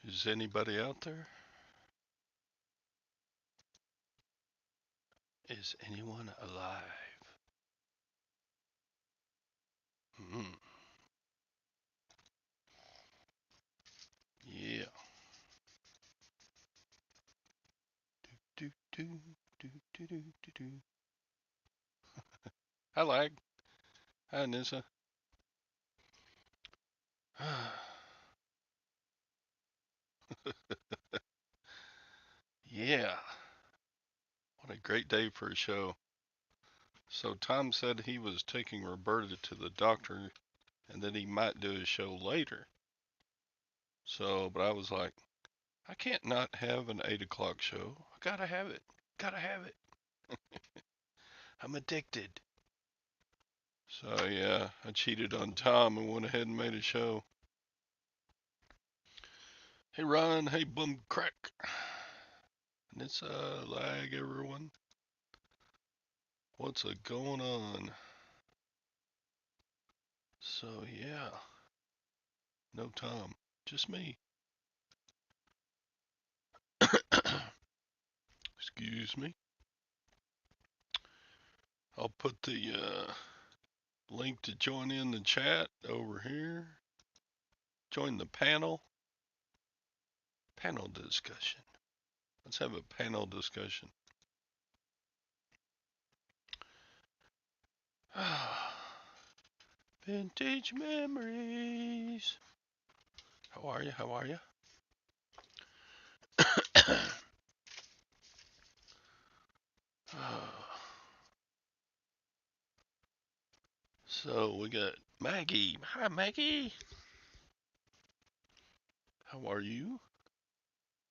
Is anybody out there? Is anyone alive? Hmm. Yeah. Do, do, do, do, do, do, do. Hi, Lag. Hi, Nissa. Yeah. What a great day for a show. So Tom said he was taking Roberta to the doctor and that he might do his show later. So, but I was like, I can't not have an 8 o'clock show. I gotta have it. Gotta have it. I'm addicted. So yeah, I cheated on Tom and went ahead and made a show. Hey Ron, hey Bum Crack. And it's Lag everyone. What's a going on? So yeah, no Tom, just me. Excuse me. I'll put the link to join in the chat over here. Join the panel. Panel discussion. Let's have a panel discussion. Vintage memories. How are you? How are you? So we got Maggie. Hi, Maggie. How are you?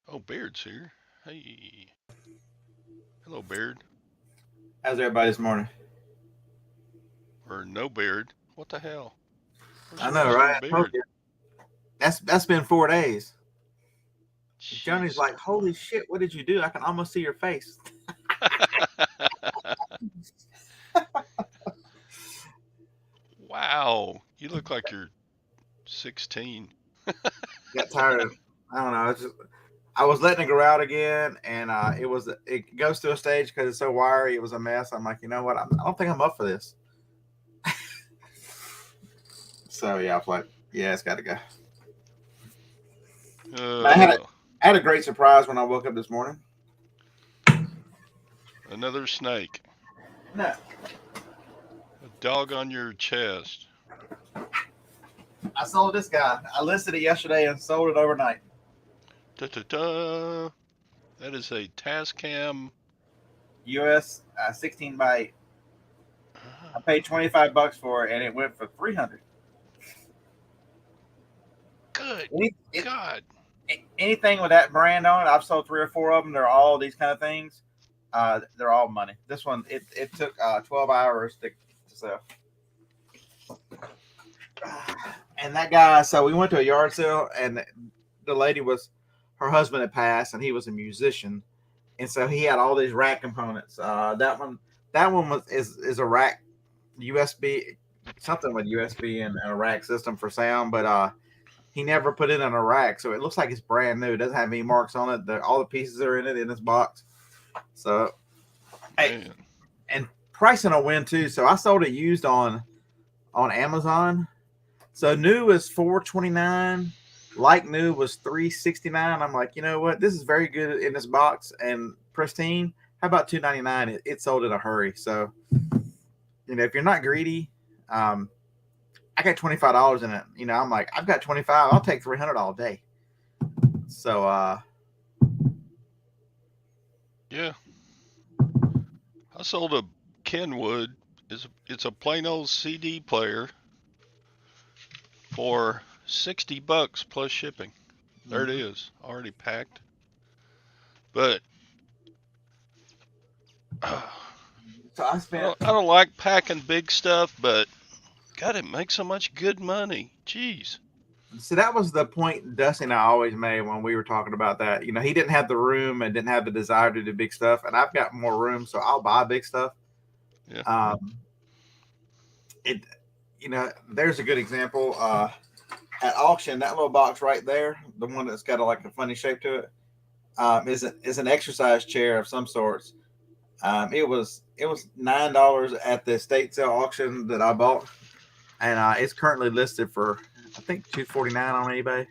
Oh, Baird's here. Hey. Hello, Baird. How's everybody this morning? Or no Baird. What the hell? Where's I know, right? Mr. I told Baird? you. That's been 4 days. Johnny's Jeez. like, holy shit, what did you do? I can almost see your face. Wow. You look like you're 16. Got tired of I don't know. I was letting it grow out again, and it goes to a stage because it's so wiry. It was a mess. I'm like, you know what? I don't think I'm up for this. So yeah, I was like, yeah, it's got to go. But Uh, I had a great surprise when I woke up this morning. Another snake. No, A dog on your chest. I sold this guy. I listed it yesterday and sold it overnight. Da da da. That is a Tascam. US 16 by 8. I paid $25 for it, and it went for 300. Good Any, it, God. Anything with that brand on it, I've sold 3 or 4 of them. They're all these kind of things. They're all money. This one, it took 12 hours to sell. And that guy, so we went to a yard sale, and the lady was, her husband had passed, and he was a musician, and so he had all these rack components. That one is a rack USB, something with USB and a rack system for sound, but he never put it in a rack, so it looks like it's brand new. It doesn't have any marks on it. All the pieces are in it in this box. So, hey, Man. and pricing a win too. So I sold it used on Amazon. So new is $429. Like new was $369. I'm like, you know what? This is very good in this box and pristine. How about $299? It sold in a hurry. So if you're not greedy, I got $25 in it. I'm like, I've got 25. I'll take 300 all day. So Yeah. I sold a Kenwood. It's a plain old CD player for $60 plus shipping. There it mhm. is, already packed. But So I spent. I don't like packing big stuff, but God, it makes so much good money. Jeez. So that was the point Dusty and I always made when we were talking about that. He didn't have the room and didn't have the desire to do big stuff, and I've got more room, so I'll buy big stuff. Yeah. Um, it, there's a good example. At auction, that little box right there, the one that's got like a funny shape to it, is an exercise chair of some sorts. It was $9 at the estate sale auction that I bought, and it's currently listed for I think 249 on eBay.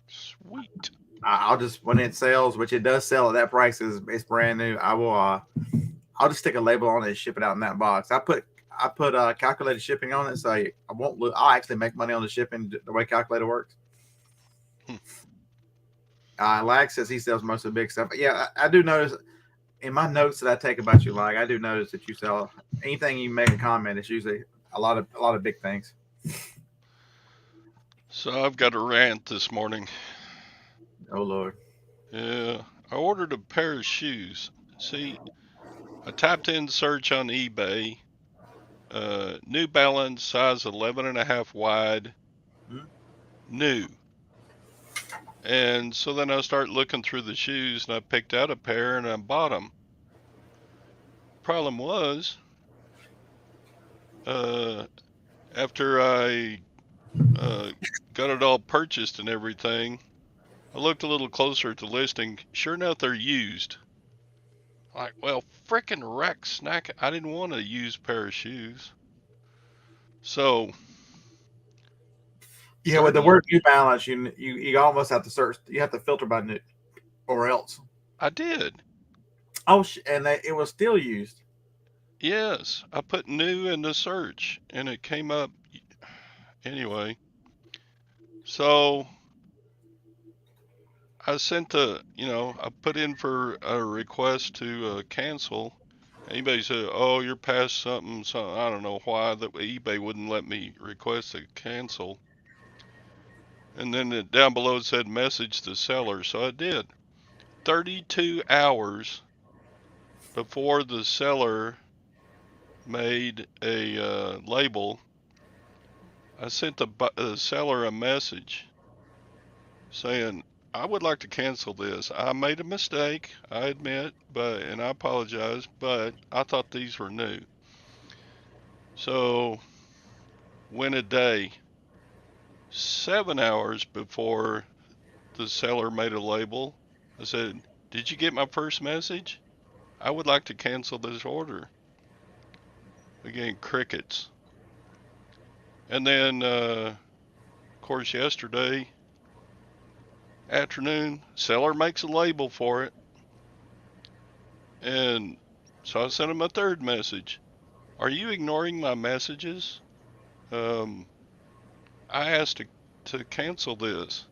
Sweet. I'll just when it sells, which it does sell at that price, is it's brand new. I'll just stick a label on it and ship it out in that box. I put calculated shipping on it, so I won't. I'll actually make money on the shipping the way calculator works. Hmm. Lag says he sells most of the big stuff. Yeah, I do notice in my notes that I take about you, Lag. I do notice that you sell anything you make a comment. It's usually a lot of big things. So I've got a rant this morning. Oh Lord. Yeah, I ordered a pair of shoes. See, I typed in search on eBay, New Balance size 11 and a half wide, Hmm? new. And so then I start looking through the shoes and I picked out a pair and I bought them. Problem was, uh, after I uh, got it all purchased and everything, I looked a little closer at the listing. Sure enough, they're used. Like, well, frickin' wreck snack. I didn't want a used pair of shoes. So, Yeah, with the 30, word New Balance, you almost have to search. You have to filter by new or else. I did. Oh, and it was still used. Yes, I put new in the search and it came up anyway. So I sent I put in for a request to cancel. Anybody said, "Oh, you're past something." So I don't know why that eBay wouldn't let me request a cancel. And then down below it said message the seller, so I did. 32 hours before the seller made a label, I sent the seller a message saying, I would like to cancel this. I made a mistake, I admit, and I apologize, but I thought these were new. So, went a day, 7 hours before the seller made a label. I said, did you get my first message? I would like to cancel this order. Again, crickets. And then, of course, yesterday afternoon, seller makes a label for it. And so I sent him a third message. Are you ignoring my messages? Um, I asked to cancel this.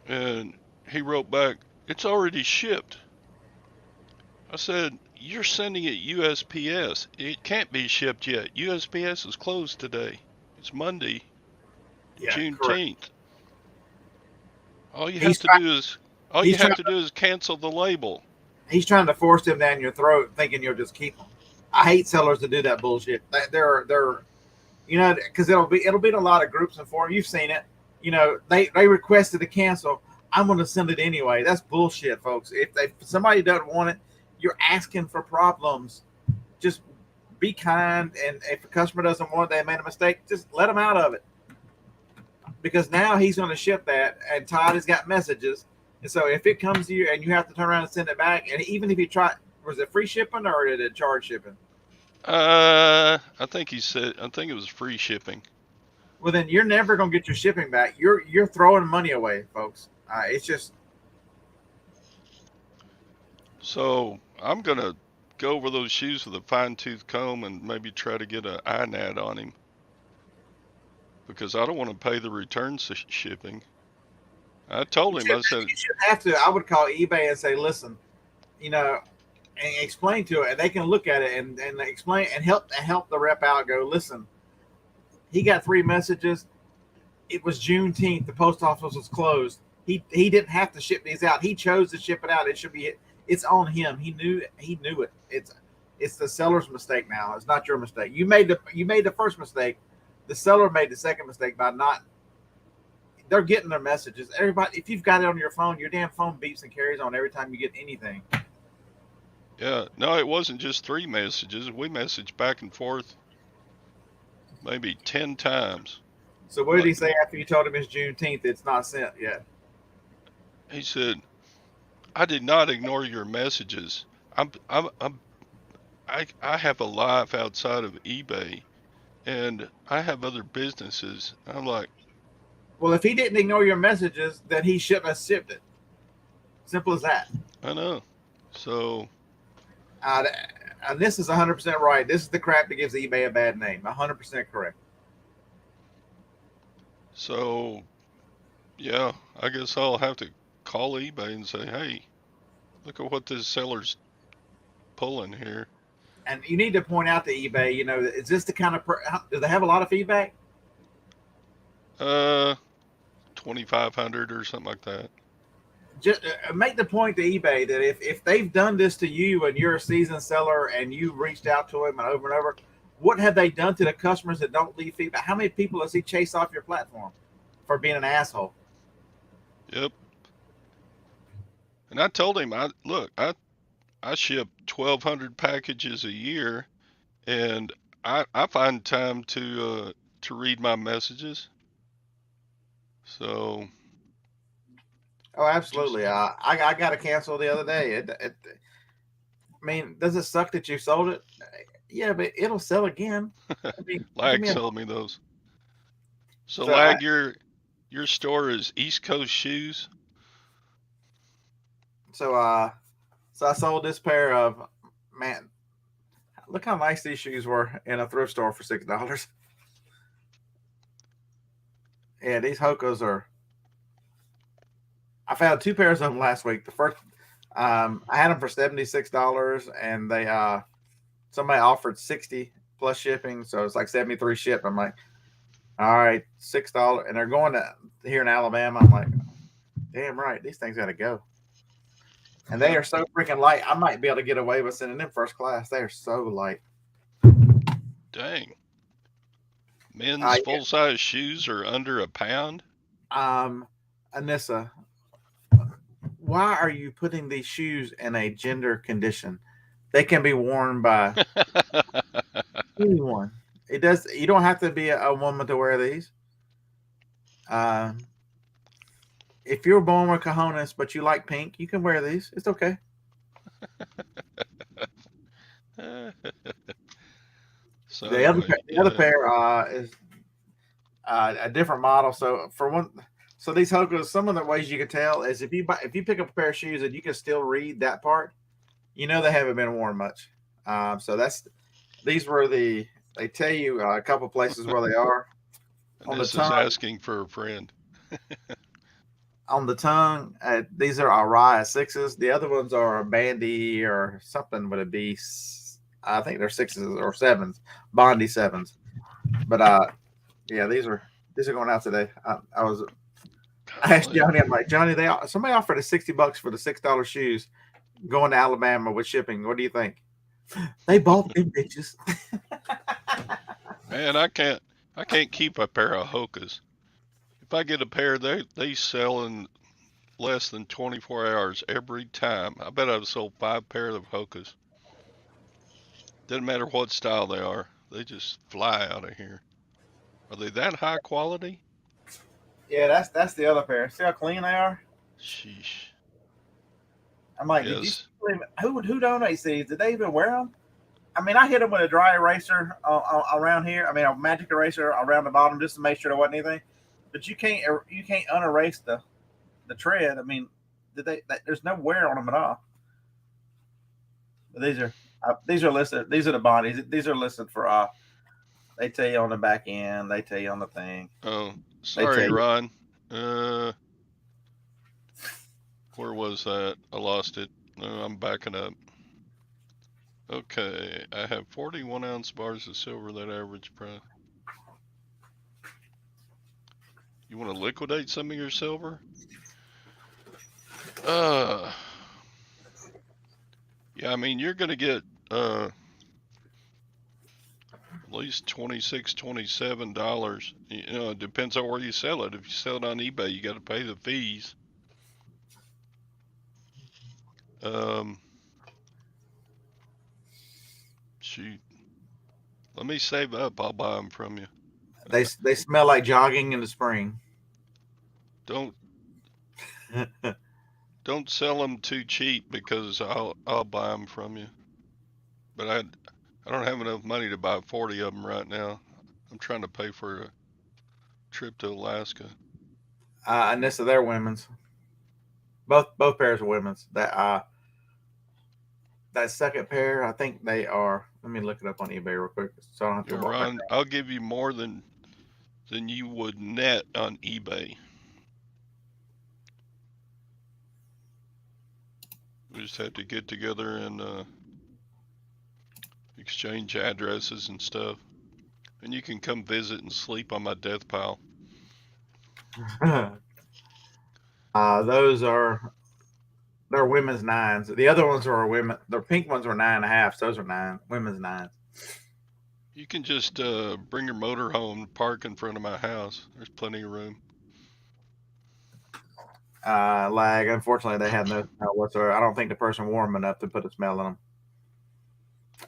And he wrote back, it's already shipped. I said, you're sending it USPS. It can't be shipped yet. USPS is closed today. It's Monday, Yeah, correct. Juneteenth. All you have He's to trying. do is all you He's have trying. to do is cancel the label. He's trying to force them down your throat, thinking you'll just keep them. I hate sellers to do that bullshit. They're because it'll be in a lot of groups and forums. You've seen it. They requested to cancel. I'm going to send it anyway. That's bullshit, folks. If somebody doesn't want it, you're asking for problems. Just be kind, and if a customer doesn't want it, they made a mistake. Just let them out of it, because now he's going to ship that, and Todd has got messages. And so if it comes to you and you have to turn around and send it back, and even if you try, was it free shipping or did it charge shipping? I think it was free shipping. Well, then you're never going to get your shipping back. You're throwing money away, folks. It's just So I'm gonna go over those shoes with a fine tooth comb and maybe try to get an INAD on him because I don't want to pay the return shipping. I told you him, should I said, you should have to. I would call eBay and say, listen, you know, and explain to it, and they can look at it and explain and help the rep out. Go, listen, he got three messages. It was Juneteenth. The post office was closed. He didn't have to ship these out. He chose to ship it out. It should be it's on him. He knew it. It's the seller's mistake now. It's not your mistake. You made the first mistake. The seller made the second mistake by not. They're getting their messages. Everybody, if you've got it on your phone, your damn phone beeps and carries on every time you get anything. yeah, no, it wasn't just three messages. We messaged back and forth maybe 10 times. So what did Like he say after you told him it's Juneteenth? It's not sent yet. he said, I did not ignore your messages. I have a life outside of eBay and I have other businesses. I'm like, Well, if he didn't ignore your messages, then he shouldn't have shipped it. Simple as that. I know. So, Uh, and this is 100% right. This is the crap that gives eBay a bad name. 100% correct. so yeah, I guess I'll have to call eBay and say, hey, look at what this seller's pulling here. And you need to point out to eBay, is this the kind of do they have a lot of feedback? Uh, 2,500 or something like that. Just make the point to eBay that if they've done this to you and you're a seasoned seller and you reached out to them and over, what have they done to the customers that don't leave feedback? How many people has he chased off your platform for being an asshole? Yep. And I told him, I ship 1,200 packages a year, and I find time to read my messages. So Oh, just absolutely. I got to cancel the other day. I mean, does it suck that you sold it? Yeah, but it'll sell again. I mean, give Lag me a sold me those. So so I Lag, your store is East Coast shoes. so uh so I sold this pair of man. Look how nice these shoes were in a thrift store for $6. Yeah, these Hokos are. I found two pairs of them last week. The first, I had them for $76, and they somebody offered 60 plus shipping, so it's like 73 shipped. I'm like, all right, $6, and they're going to here in Alabama. I'm like, damn right, these things got to go. And they are so freaking light. I might be able to get away with sending them first class. They are so light. Dang. Men's Yeah. full size shoes are under a pound. Anissa, why are you putting these shoes in a gender condition? They can be worn by anyone. It does. You don't have to be a woman to wear these. Um, if you're born with cojones but you like pink, you can wear these. It's okay. So The other anyway, the other yeah. pair is a different model. So for one, so these Hokos, some of the ways you can tell is if you pick up a pair of shoes and you can still read that part, they haven't been worn much. So that's these were they tell you a couple places where they are And on the this is tongue. asking for a friend. On the tongue, these are Araya sixes. The other ones are Bandy or something with a B. I think they're sixes or sevens, Bondi sevens. But yeah, these are going out today. I asked Golly. Johnny, I'm like, Johnny, somebody offered us $60 for the $6 shoes going to Alabama with shipping. What do you think? They bought them bitches. Man, I can't keep a pair of Hokas. If I get a pair, they sell in less than 24 hours every time. I bet I've sold 5 pairs of Hokas. Doesn't matter what style they are. They just fly out of here. Are they that high quality? Yeah, that's the other pair. See how clean they are? Sheesh. I'm like, did you see Yes. who donates these? Did they even wear them? I mean, I hit them with a dry eraser around here. I mean, a magic eraser around the bottom just to make sure there wasn't anything. But you can't unerase the tread. I mean, there's no wear on them at all. But these are listed. These are the bodies. These are listed for. They tell you on the back end. They tell you on the thing. Oh, They sorry, tell you. Ron. Where was that? I lost it. No, I'm backing up. Okay, I have 41 ounce bars of silver that average price. You want to liquidate some of your silver? Uh, yeah, I mean, you're going to get at least 26, $27. It depends on where you sell it. If you sell it on eBay, you got to pay the fees. Um, shoot, Let me save up. I'll buy them from you. They smell like jogging in the spring. Don't don't sell them too cheap because I'll buy them from you. But I don't have enough money to buy 40 of them right now. I'm trying to pay for a trip to Alaska. And this is their women's. Both pairs are women's. That second pair, I think they are. Let me look it up on eBay real quick, so I don't have to Yeah, walk back. Ron, I'll give you more than you would net on eBay. We just have to get together and exchange addresses and stuff. And you can come visit and sleep on my death pile. Those are they're women's nines. The other ones are women. The pink ones are 9.5. So those are women's nines. You can just bring your motor home, park in front of my house. There's plenty of room. Lag. Unfortunately, they had no smell whatsoever. I don't think the person wore them enough to put a smell in them.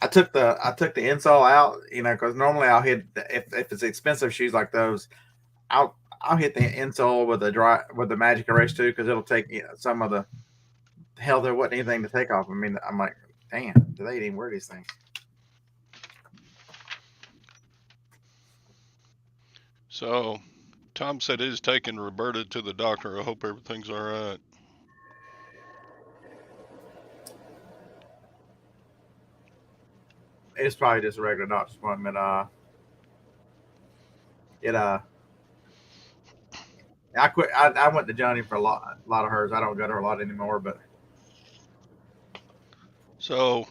I took the insole out, because normally I'll hit if it's expensive shoes like those, I'll hit the insole with the magic erase too because it'll take some of the hell there wasn't anything to take off. I mean, I'm like, damn, do they even wear these things? So, Tom said he's taking Roberta to the doctor. I hope everything's all right. It's probably just a regular doctor's appointment. It I quit. I went to Johnny for a lot of hers. I don't go to her a lot anymore, but So,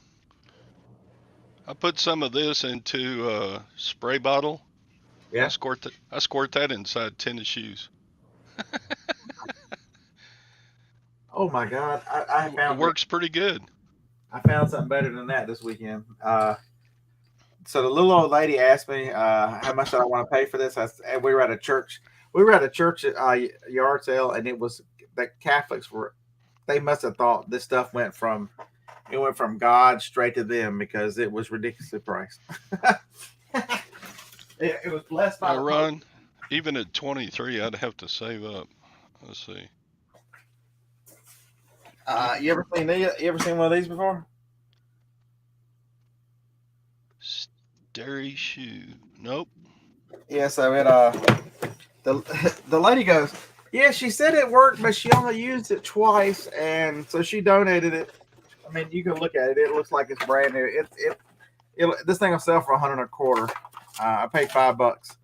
I put some of this into a spray bottle. I yeah. squirt that inside tennis shoes. Oh my God, It works pretty good. I found something better than that this weekend. So the little old lady asked me how much I want to pay for this. And we were at a church. We were at a church yard sale, and it was the Catholics were. They must have thought this stuff went from God straight to them because it was ridiculously priced. It was blessed by Yeah, the Pope. Ron, even at 23, I'd have to save up. Let's see. Do, You ever seen one of these before? Starry shoe. Nope. Yeah. So the lady goes, yeah. She said it worked, but she only used it twice, and so she donated it. I mean, you can look at it. It looks like it's brand new. This thing will sell for 100 a quarter. I paid $5.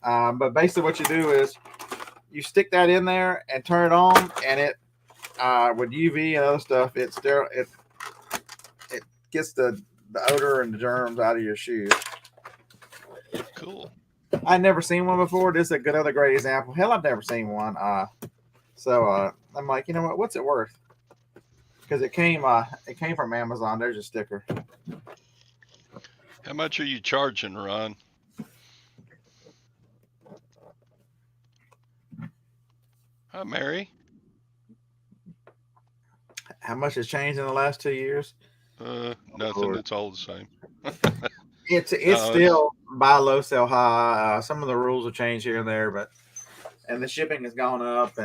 But basically, what you do is you stick that in there and turn it on, and it with UV and other stuff, it gets the odor and the germs out of your shoes. Cool. I'd never seen one before. This is a good other great example. Hell, I've never seen one. So I'm like, you know what? What's it worth? Because it came from Amazon. There's a sticker. How much are you charging, Ron? Hi, Mary. How much has changed in the last 2 years? Nothing. Lord. It's all the same. It's No, it's still buy low, sell high. Some of the rules have changed here and there, and the shipping has gone up,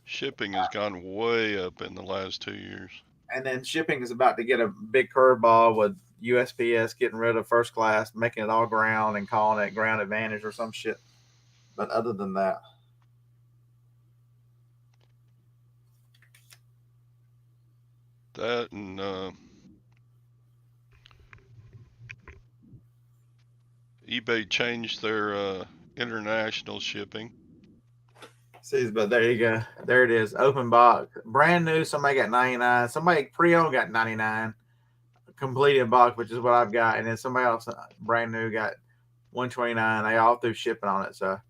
shipping has gone way up in the last 2 years. and then shipping is about to get a big curveball with USPS getting rid of first class, making it all ground and calling it ground advantage or some shit. But other than that, That and eBay changed their international shipping. see, but there you go. There it is. Open box, brand new. Somebody got 99. Somebody pre-owned got 99. Completed box, which is what I've got, and then somebody else brand new got 129. They all threw shipping on it, so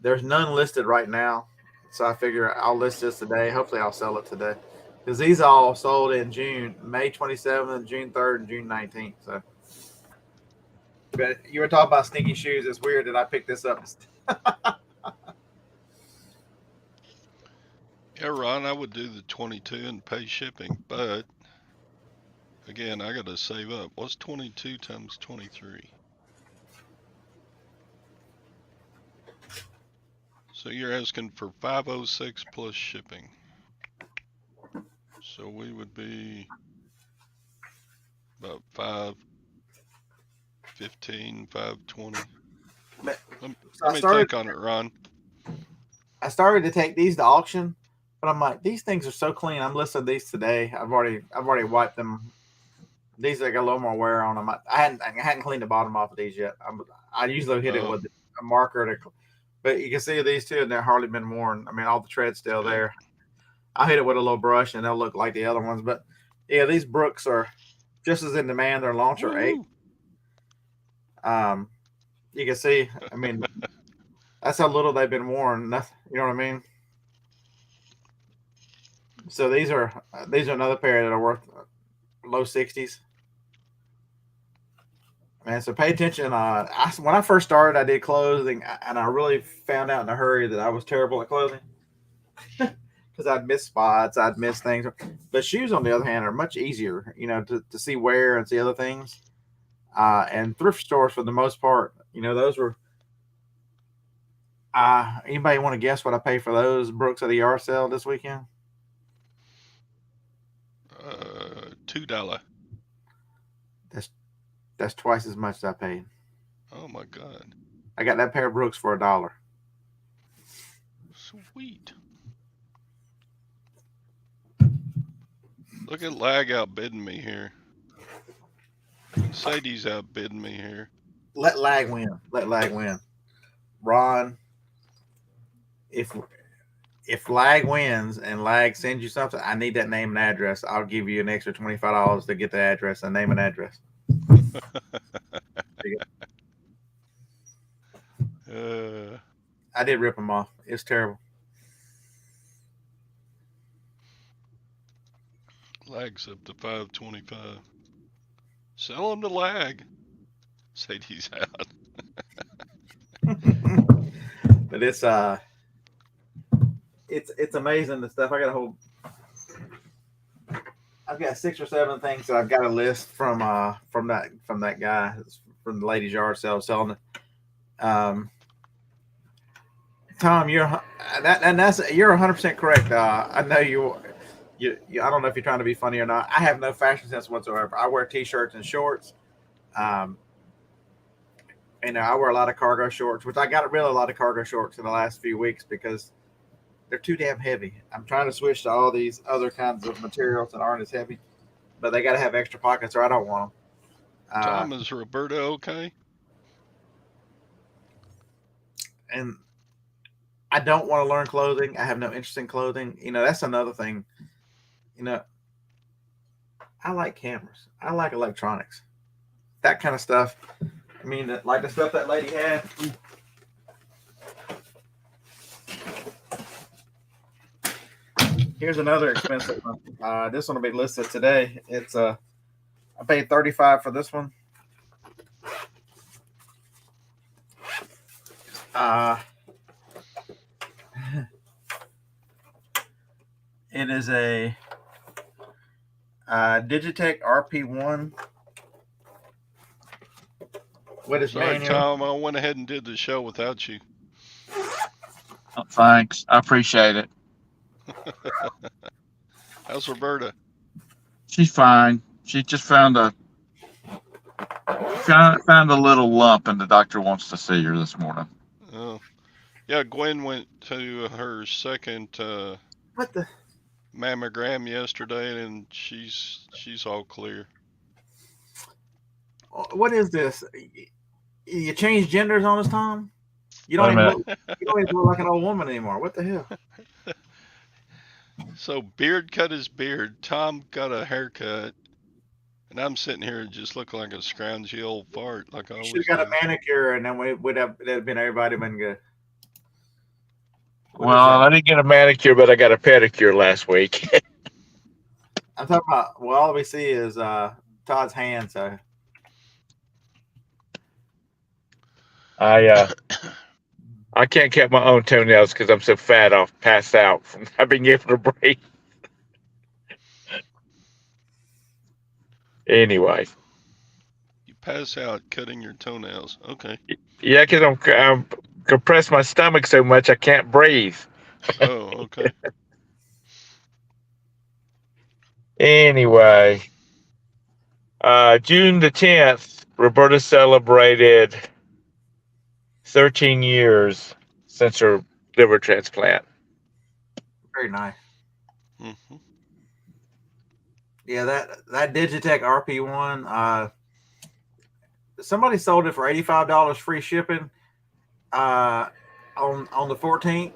there's none listed right now. So I figure I'll list this today. Hopefully, I'll sell it today because these all sold in June, May 27th, June 3rd, and June 19th. So, but you were talking about sneaky shoes. It's weird that I picked this up. Yeah, Ron, I would do the 22 and pay shipping, but Again, I gotta save up. What's 22 times 23? So you're asking for 506 plus shipping. So we would be about 515, 520. But Let, so let me think on it, Ron. I started to take these to auction, but I'm like, these things are so clean. I'm listing these today. I've already wiped them. These got a little more wear on them. I hadn't cleaned the bottom off of these yet. I usually hit it Oh, with a marker to, but you can see these two and they're hardly been worn. I mean, all the tread's still yep. there. I hit it with a little brush and they'll look like the other ones. But yeah, these Brooks are just as in demand. They're launcher eight. Woohoo! Um, you can see. I mean, that's how little they've been worn. Nothing, you know what I mean? So these are another pair that are worth low sixties. Man, so pay attention. When I first started, I did clothing, and I really found out in a hurry that I was terrible at clothing because I'd miss spots, I'd miss things. But shoes, on the other hand, are much easier, to see wear and see other things. And thrift stores, for the most part, those were. Anybody want to guess what I paid for those Brooks at the yard sale this weekend? $2. That's that's twice as much as I paid. Oh my God. I got that pair of Brooks for $1. Sweet. Look at lag outbidding me here. And Sadie's outbidding me here. Let lag win. Let lag win. Ron, if if lag wins and lag sends you something, I need that name and address. I'll give you an extra $25 to get the address and name and address. uh, I did rip them off. It's terrible. Lag's up to 525. Sell them to lag. Sadie's out. But it's amazing the stuff. I've got 6 or 7 things that I've got a list from that guy from the ladies' yard sale selling it. Tom, you're 100% correct. I know you. I don't know if you're trying to be funny or not. I have no fashion sense whatsoever. I wear t-shirts and shorts. Um, I wear a lot of cargo shorts, which I got rid of a lot of cargo shorts in the last few weeks because they're too damn heavy. I'm trying to switch to all these other kinds of materials that aren't as heavy, but they got to have extra pockets or I don't want them. Tom, is Roberta okay? And I don't want to learn clothing. I have no interest in clothing. That's another thing. You know, I like cameras. I like electronics. That kind of stuff. I mean, like the stuff that lady had. Here's another expensive one. This one will be listed today. I paid 35 for this one. Uh, it is a Digitech RP1 with its Sorry, manual. Tom. I went ahead and did the show without you. Oh, thanks. I appreciate it. How's Roberta? She's fine. She just found a little lump, and the doctor wants to see her this morning. Oh, yeah. Gwen went to her second What the? mammogram yesterday, and she's all clear. What is this? You change genders on us, Tom? You Wait don't a even minute. look. You don't even look like an old woman anymore. What the hell? So Beard cut his beard. Tom got a haircut, and I'm sitting here and just looking like a scroungy old fart, like I You should always have got a do. manicure, and then it'd have been everybody been good. What is Well, that? I didn't get a manicure, but I got a pedicure last week. I'm talking about. Well, all we see is Todd's hand. So I I can't cut my own toenails because I'm so fat. I'll pass out from not being able to breathe. Anyway, You pass out cutting your toenails. Okay. yeah, because I'm compressed my stomach so much I can't breathe. Oh, okay. Anyway, June the 10th, Roberta celebrated 13 years since her liver transplant. Very nice. Hmm. Yeah, that Digitech RP1. Somebody sold it for $85 free shipping. On the 14th,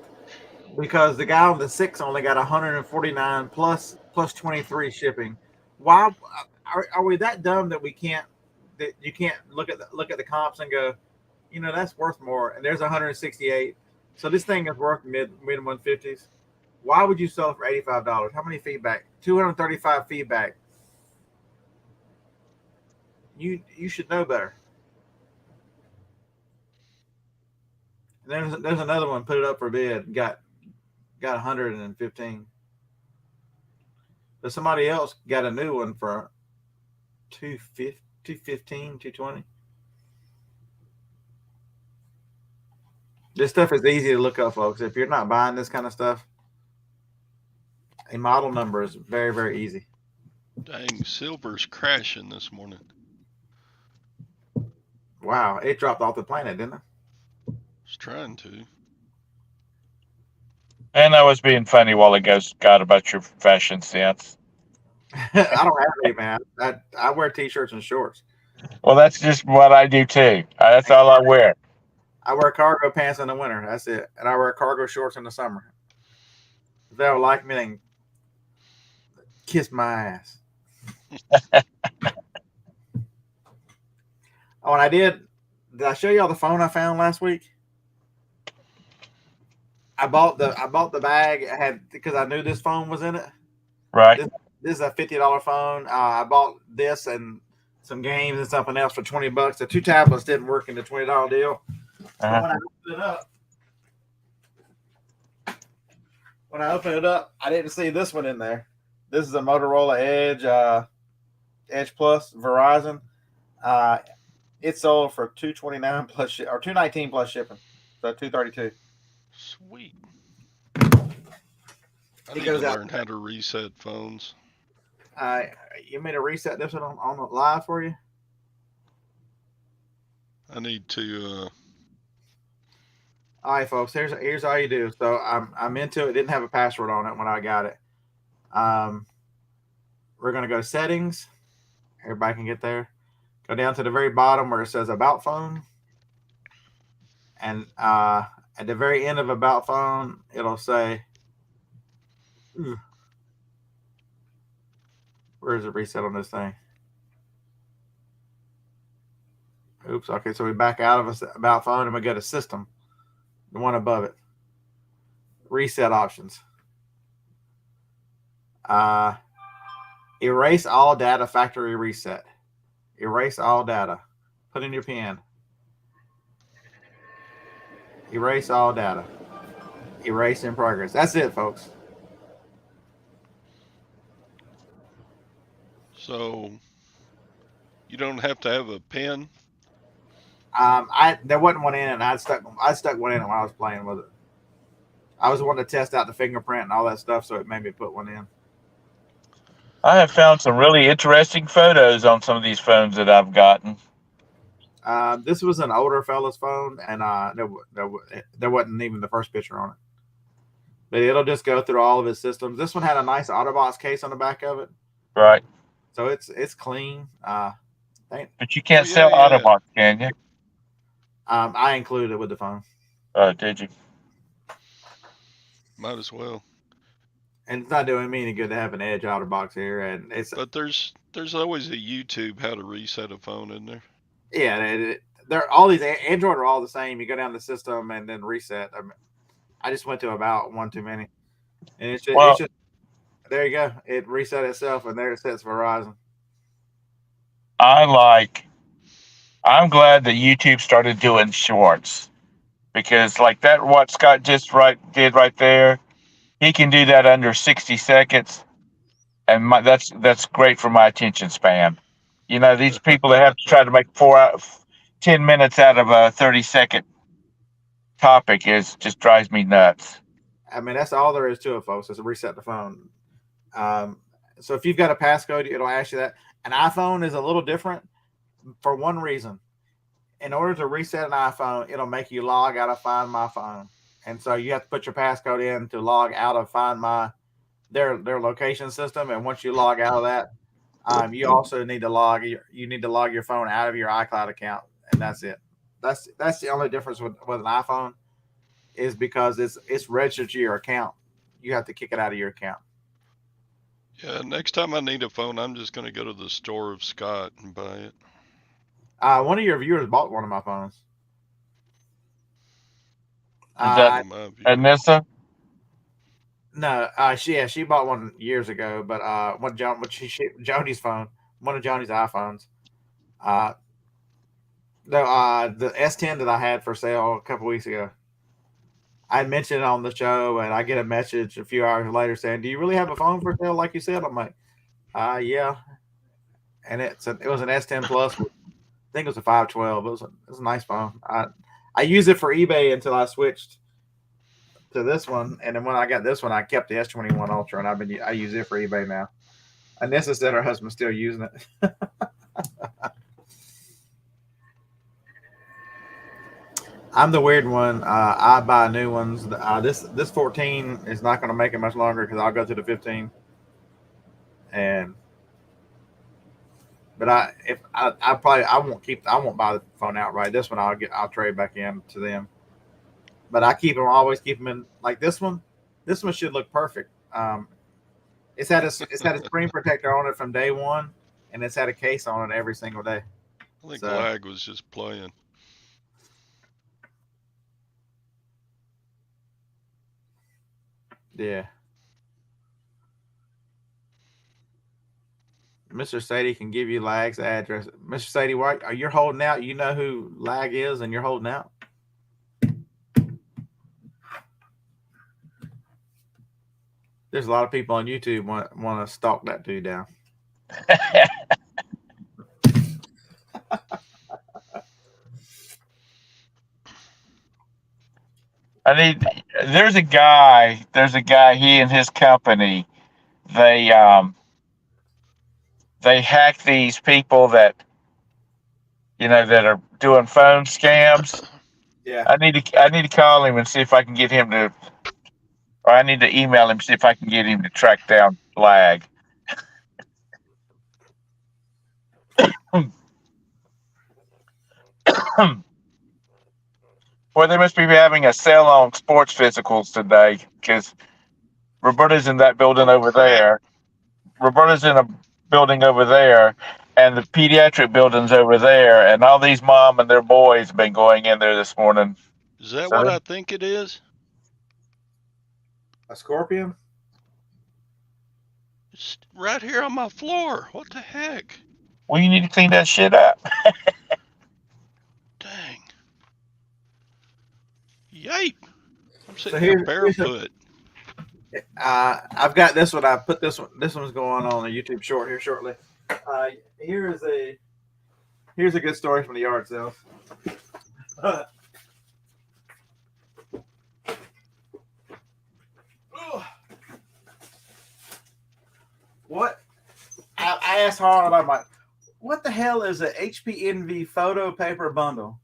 because the guy on the 6 only got 149 plus 23 shipping. Why are we that dumb that we can't that you can't look at the comps and go, that's worth more, and there's 168. So this thing is worth mid 150s. Why would you sell it for $85? How many feedback? 235 feedback. You should know better. And there's another one, put it up for bid, got 115. But somebody else got a new one for 215, 220. This stuff is easy to look up, folks. If you're not buying this kind of stuff, a model number is very, very easy. Dang, silver's crashing this morning. Wow, it dropped off the planet, didn't it? It's trying to. And I was being funny while ago, Scott, about your fashion sense. I don't have any, man. I wear t-shirts and shorts. Well, that's just what I do too. That's all I wear. I wear cargo pants in the winter. That's it. And I wear cargo shorts in the summer. If they don't like me, then kiss my ass. Oh, and I did I show y'all the phone I found last week? I bought the bag. I had because I knew this phone was in it. Right. This is a $50 phone. I bought this and some games and something else for $20. The two tablets didn't work in the $20 deal. Uh-huh. When I opened it up, I didn't see this one in there. This is a Motorola Edge Plus Verizon. It sold for $229 plus or $219 plus shipping, so $232. Sweet. I need to learn how to reset phones. You made a reset this one on the live for you? I need to. All right, folks. Here's all you do. So I'm into it. Didn't have a password on it when I got it. We're gonna go to settings. Everybody can get there. Go down to the very bottom where it says About Phone, and at the very end of About Phone, it'll say, where is the reset on this thing? Oops. Okay, so we back out of About Phone and we go to System, the one above it. Reset options. Erase all data, factory reset. Erase all data. Put in your PIN. Erase all data. Erase in progress. That's it, folks. So you don't have to have a pen. There wasn't one in it, and I stuck one in it when I was playing with it. I was wanting to test out the fingerprint and all that stuff, so it made me put one in. I have found some really interesting photos on some of these phones that I've gotten. This was an older fella's phone, and there wasn't even the first picture on it. But it'll just go through all of his systems. This one had a nice Autobox case on the back of it. Right. So it's clean. But you can't sell Autobox, can you? I included it with the phone. Did you? Might as well. And it's not doing me any good to have an Edge Autobox here. And but there's always a YouTube how to reset a phone in there. Yeah, they're all these Android are all the same. You go down the system and then reset. I just went to about one too many, and it's just there you go. It reset itself, and there it says Verizon. I'm glad that YouTube started doing shorts, because like that, what Scott just did right there, he can do that under 60 seconds, and that's great for my attention span. These people that have to try to make 10 minutes out of a 30-second topic is just drives me nuts. I mean, that's all there is to it, folks. Is to reset the phone. Um, so if you've got a passcode, it'll ask you that. An iPhone is a little different for one reason. In order to reset an iPhone, it'll make you log out of Find My Phone, and so you have to put your passcode in to log out of Find My their location system. And once you log out of that, you also need to log your phone out of your iCloud account, and that's it. That's the only difference with an iPhone is because it's registered to your account. You have to kick it out of your account. Yeah, next time I need a phone, I'm just going to go to the store of Scott and buy it. One of your viewers bought one of my phones. Is that Anissa? No, she bought one years ago, but Joni's phone, one of Joni's iPhones. The S10 that I had for sale a couple weeks ago. I mentioned it on the show, and I get a message a few hours later saying, "Do you really have a phone for sale, like you said?" I'm like, "Yeah." And it was an S10 Plus. I think it was a 512. It was a nice phone. I used it for eBay until I switched to this one, and then when I got this one, I kept the S21 Ultra, and I use it for eBay now. Anissa said her husband's still using it. I'm the weird one. I buy new ones. This 14 is not going to make it much longer because I'll go to the 15. But I won't buy the phone outright. This one I'll trade back in to them. But always keep them in like this one. This one should look perfect. It's had a screen protector on it from day one, and it's had a case on it every single day. I think lag was just playing. Yeah. Mr. Sadie can give you Lag's address. Mr. Sadie, why are you holding out? You know who Lag is, and you're holding out. There's a lot of people on YouTube want to stalk that dude down. There's a guy. He and his company. They hack these people that are doing phone scams. Yeah. I need to call him and see if I can get him to, or I need to email him, see if I can get him to track down Lag. Boy, they must be having a sale on sports physicals today because Roberta's in that building over there. Roberta's in a building over there, and the pediatric building's over there, and all these mom and their boys have been going in there this morning. Is that what I think it is? A scorpion? It's right here on my floor. What the heck? Well, you need to clean that shit up. Dang. Yipe. I'm sitting here barefoot. I've got this one. I put this one. This one's going on a YouTube short here shortly. Here's a good story from the yard sales. What? I asked Harlan, I'm like, what the hell is a HPNV photo paper bundle?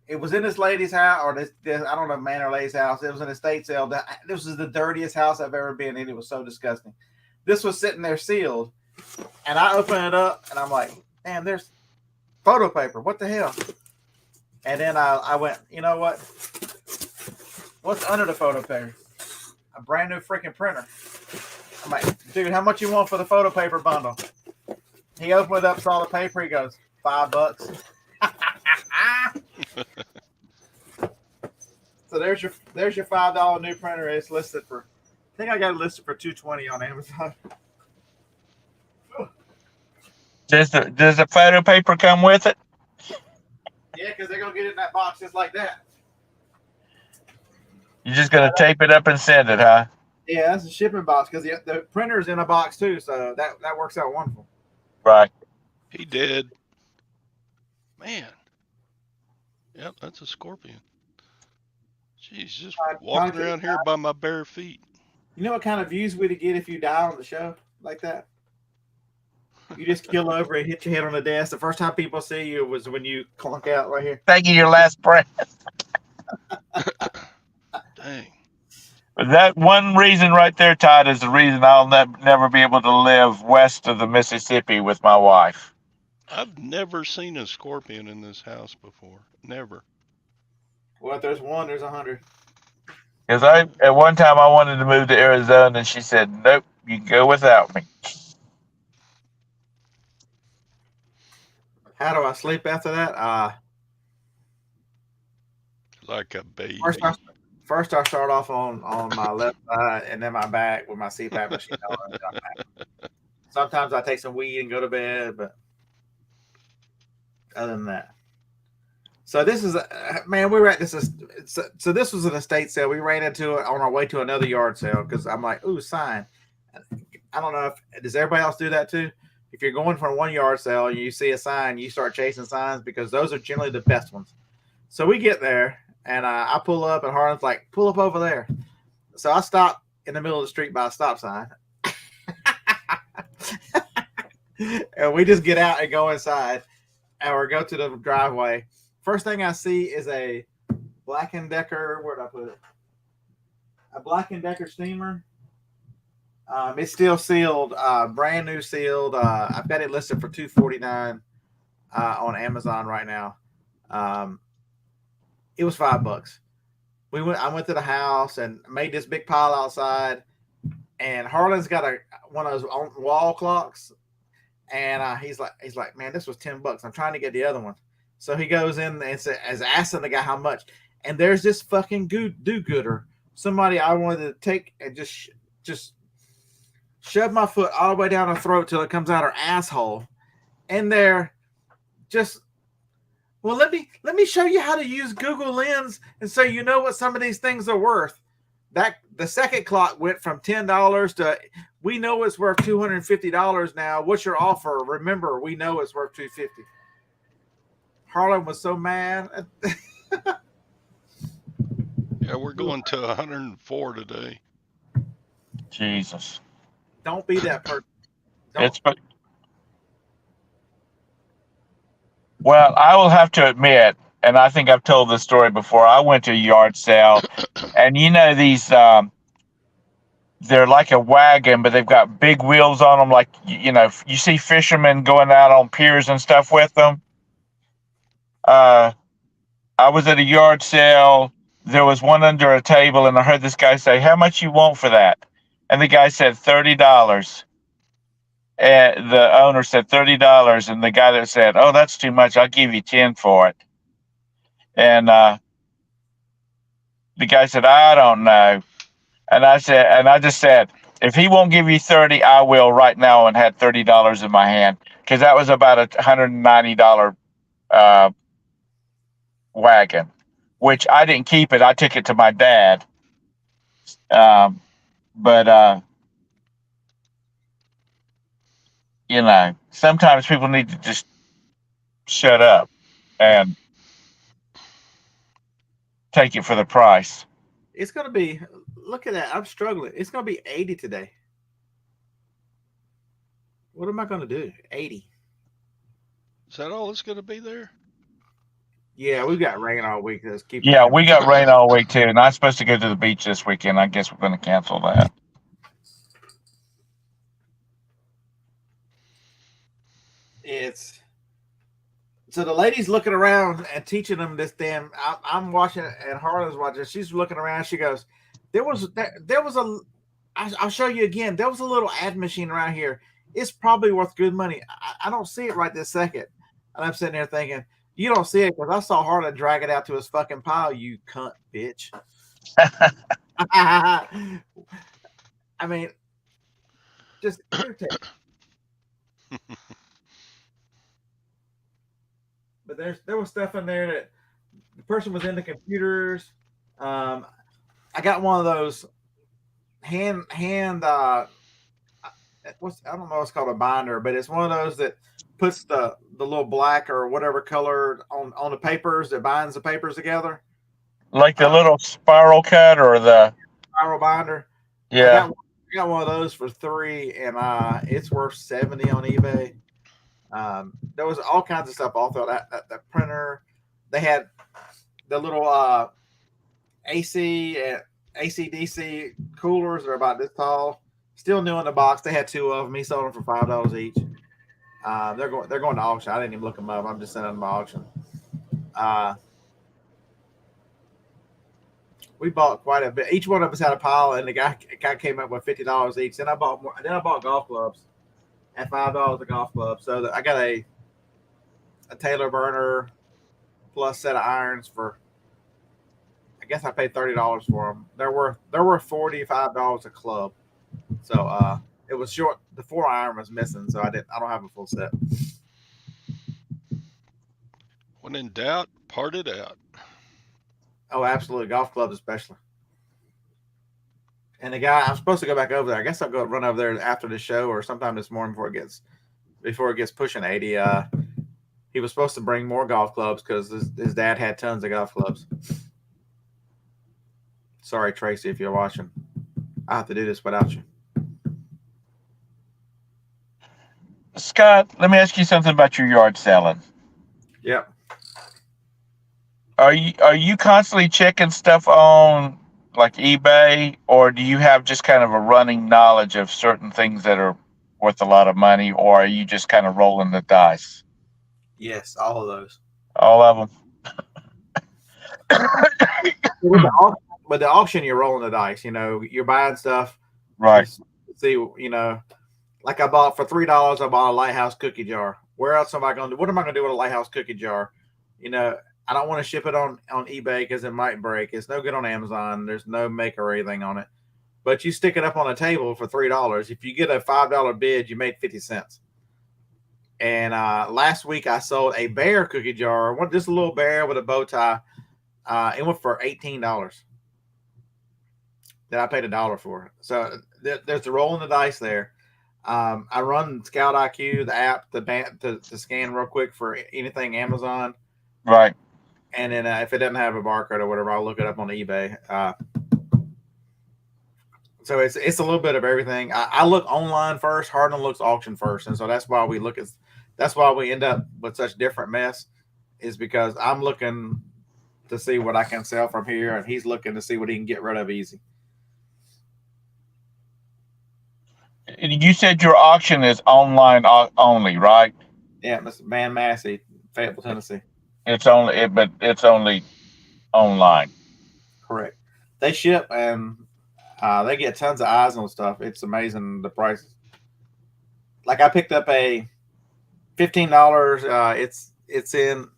It was in this lady's house, or this I don't know, man or lady's house. It was an estate sale. This was the dirtiest house I've ever been in. It was so disgusting. This was sitting there sealed, and I open it up, and I'm like, damn, there's photo paper. What the hell? And then I went, you know what? What's under the photo paper? A brand new freaking printer. I'm like, dude, how much you want for the photo paper bundle? He opened it up, saw the paper. He goes, $5. So there's your $5 new printer. It's listed for, I think I got it listed for $220 on Amazon. Does the photo paper come with it? Yeah, because they're gonna get it in that box just like that. You're just gonna tape it up and send it, huh? Yeah, that's a shipping box because the printer's in a box too, so that works out wonderful. Right. He did. Man. Yep, that's a scorpion. Jeez, just Probably walking could have around here by my bare feet. You know what kind of views we'd get if you died on the show like that? You just kill over and hit your head on the desk. The first time people see you was when you clunk out right here. Taking your last breath. Dang. That one reason right there, Todd, is the reason I'll never be able to live west of the Mississippi with my wife. I've never seen a scorpion in this house before. Never. Well, if there's one, there's 100. Because at one time I wanted to move to Arizona, and she said, "Nope, you can go without me." How do I sleep after that? Like a First I, baby. first I start off on my left side and then my back with my CPAP machine on. Sometimes I take some weed and go to bed, but other than that. So this is man, we were at this. So this was an estate sale. We ran into it on our way to another yard sale because I'm like, ooh, sign. I don't know if does everybody else do that too. If you're going from one yard sale and you see a sign, you start chasing signs because those are generally the best ones. So we get there and I pull up and Harlan's like, pull up over there. So I stop in the middle of the street by a stop sign. And we just get out and go inside or go to the driveway. First thing I see is a Black & Decker. Where'd I put it? A Black & Decker steamer. It's still sealed, brand new sealed. I've got it listed for $249 on Amazon right now. It was $5. I went to the house and made this big pile outside. And Harlan's got one of those wall clocks, and he's like, man, this was $10. I'm trying to get the other one. So he goes in and is asking the guy how much. And there's this fucking do-gooder, somebody I wanted to take and just shove my foot all the way down her throat till it comes out her asshole. And they're just, well, let me show you how to use Google Lens and so you know what some of these things are worth. That the second clock went from $10 to we know it's worth $250 now. What's your offer? Remember, we know it's worth $250. Harlan was so mad. Yeah, we're going to 104 today. Jesus. Don't be that person. It's well, I will have to admit, and I think I've told this story before. I went to a yard sale, and you know these. They're like a wagon, but they've got big wheels on them. Like you know, you see fishermen going out on piers and stuff with them. Uh, I was at a yard sale. There was one under a table, and I heard this guy say, "How much you want for that?" And the guy said $30. And the owner said $30, and the guy that said, "Oh, that's too much. I'll give you 10 for it." And the guy said, "I don't know." And I just said, "If he won't give you 30, I will right now," and had $30 in my hand because that was about a $190 uh, wagon, which I didn't keep it. I took it to my dad. But you know, sometimes people need to just shut up and take it for the price. It's gonna be. Look at that. I'm struggling. It's gonna be 80 today. What am I gonna do? 80. Is that all that's going to be there? Yeah, we've got rain all week. Let's keep it Yeah, temp. we got rain all week too, and I'm supposed to go to the beach this weekend. I guess we're going to cancel that. It's so the lady's looking around and teaching them this damn. I'm watching and Harlan's watching. She's looking around. She goes, "There was a. I'll show you again. There was a little ad machine around here. It's probably worth good money. I don't see it right this second." And I'm sitting there thinking, "You don't see it because I saw Harlan drag it out to his fucking pile. You cunt, bitch." I mean, just irritating. But there was stuff in there that the person was into computers. I got one of those hand I don't know what's called a binder, but it's one of those that puts the little black or whatever color on the papers that binds the papers together. Like the Uh, little spiral cut or the Spiral binder. I yeah. got I got one of those for three, and it's worth 70 on eBay. There was all kinds of stuff off of that printer. They had the little AC and ACDC coolers that are about this tall. Still new in the box. They had two of them. He sold them for $5 each. They're going to auction. I didn't even look them up. I'm just sending them to auction. Uh, we bought quite a bit. Each one of us had a pile, and the guy came up with $50 each. Then I bought more. Then I bought golf clubs at $5 a golf club. So I got a Taylor burner plus set of irons for. I guess I paid $30 for them. They're worth $45 a club. So it was short. The 4 iron was missing, so I don't have a full set. When in doubt, part it out. Oh, absolutely, golf clubs especially. And the guy, I'm supposed to go back over there. I guess I'll go run over there after the show or sometime this morning before it gets pushing 80. He was supposed to bring more golf clubs because his dad had tons of golf clubs. Sorry, Tracy, if you're watching. I have to do this without you. Scott, let me ask you something about your yard selling. Yep. Are you constantly checking stuff on like eBay, or do you have just kind of a running knowledge of certain things that are worth a lot of money, or are you just kind of rolling the dice? Yes, all of those. All of With the them. auction, with the auction, you're rolling the dice. You're buying stuff. Right. See, like I bought for $3. I bought a Lighthouse cookie jar. Where else am I going to? What am I going to do with a Lighthouse cookie jar? I don't want to ship it on eBay because it might break. It's no good on Amazon. There's no maker or anything on it. But you stick it up on a table for $3. If you get a $5 bid, you made 50 cents. And last week I sold a bear cookie jar, just a little bear with a bow tie. It went for $18. That I paid $1 for. So there's the rolling the dice there. I run Scout IQ, the app, to scan real quick for anything Amazon. Right. And then if it doesn't have a barcode or whatever, I'll look it up on eBay. So it's a little bit of everything. I look online first. Hardin looks auction first, and so that's why we end up with such different mess. Is because I'm looking to see what I can sell from here, and he's looking to see what he can get rid of easy. You said your auction is online only, right? Yeah, Mr. Van Massey, Fayetteville, Tennessee. But it's only online. Correct. They ship and they get tons of eyes on stuff. It's amazing the prices. Like I picked up a $15. It's in.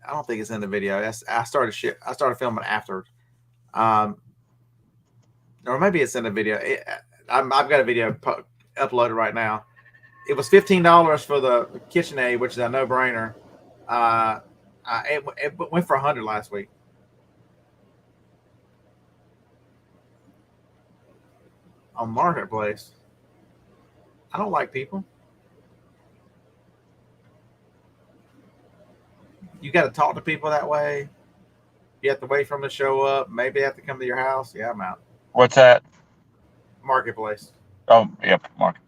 I don't think it's in the video. I started filming after, or maybe it's in the video. I've got a video uploaded right now. It was $15 for the KitchenAid, which is a no-brainer. It went for $100 last week. On Marketplace. I don't like people. You got to talk to people that way. You have to wait for them to show up. Maybe they have to come to your house. Yeah, I'm out. What's that? Marketplace. Oh, yep, market.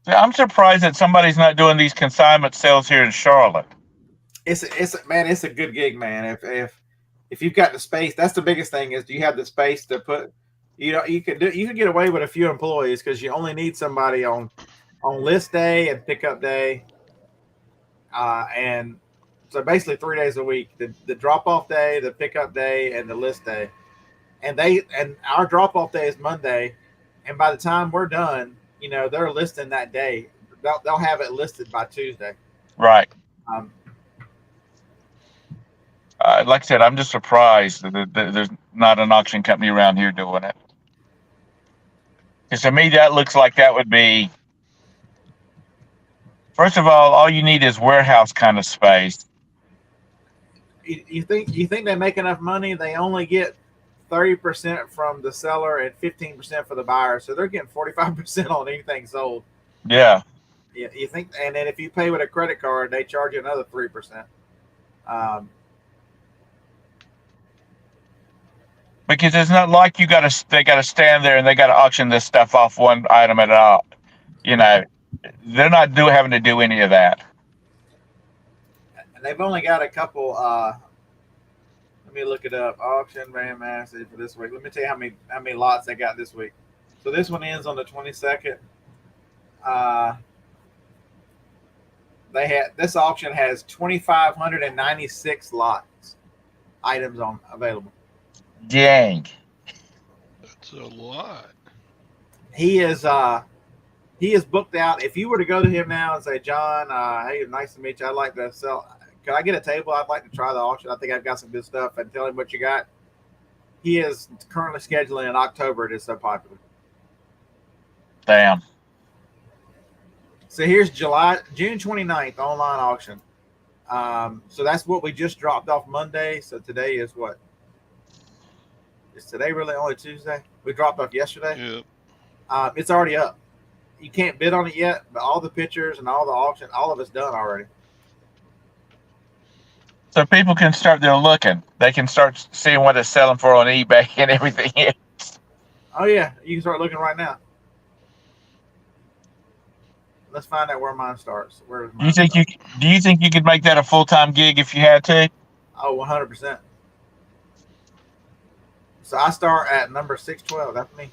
Yeah, I'm surprised that somebody's not doing these consignment sales here in Charlotte. It's a good gig, man. If you've got the space, that's the biggest thing is do you have the space to put. You can get away with a few employees because you only need somebody on list day and pickup day, and so basically 3 days a week: the drop off day, the pickup day, and the list day. And our drop off day is Monday, and by the time we're done, they're listing that day. They'll have it listed by Tuesday. Right. Um, Like I said, I'm just surprised that there's not an auction company around here doing it. Because to me, that looks like that would be, first of all you need is warehouse kind of space. you think they make enough money? They only get 30% from the seller and 15% for the buyer. So they're getting 45% on anything sold. Yeah. You think, and then if you pay with a credit card, they charge you another 3%. Um, Because it's not like they got to stand there and they got to auction this stuff off one item at all. You know, they're not having to do any of that. and they've only got a couple. Let me look it up. Auction Grandmaster for this week. Let me tell you how many lots they got this week. So this one ends on the 22nd. This auction has 2,596 lots items on available. Dang. That's a lot. He is booked out. If you were to go to him now and say, John, hey, nice to meet you. I'd like to sell. Can I get a table? I'd like to try the auction. I think I've got some good stuff. And tell him what you got. He is currently scheduling in October. It is so popular. Damn. So here's June 29th online auction. So that's what we just dropped off Monday. So today is what? Is today really only Tuesday? We dropped off yesterday. Yep. It's already up. You can't bid on it yet, but all the pictures and all the auction, all of it's done already. So people can start there looking. They can start seeing what it's selling for on eBay and everything else. Oh yeah, you can start looking right now. Let's find out where mine starts. Where does mine start? Do you think you could make that a full-time gig if you had to? Oh, 100%. So I start at number 612. That's me.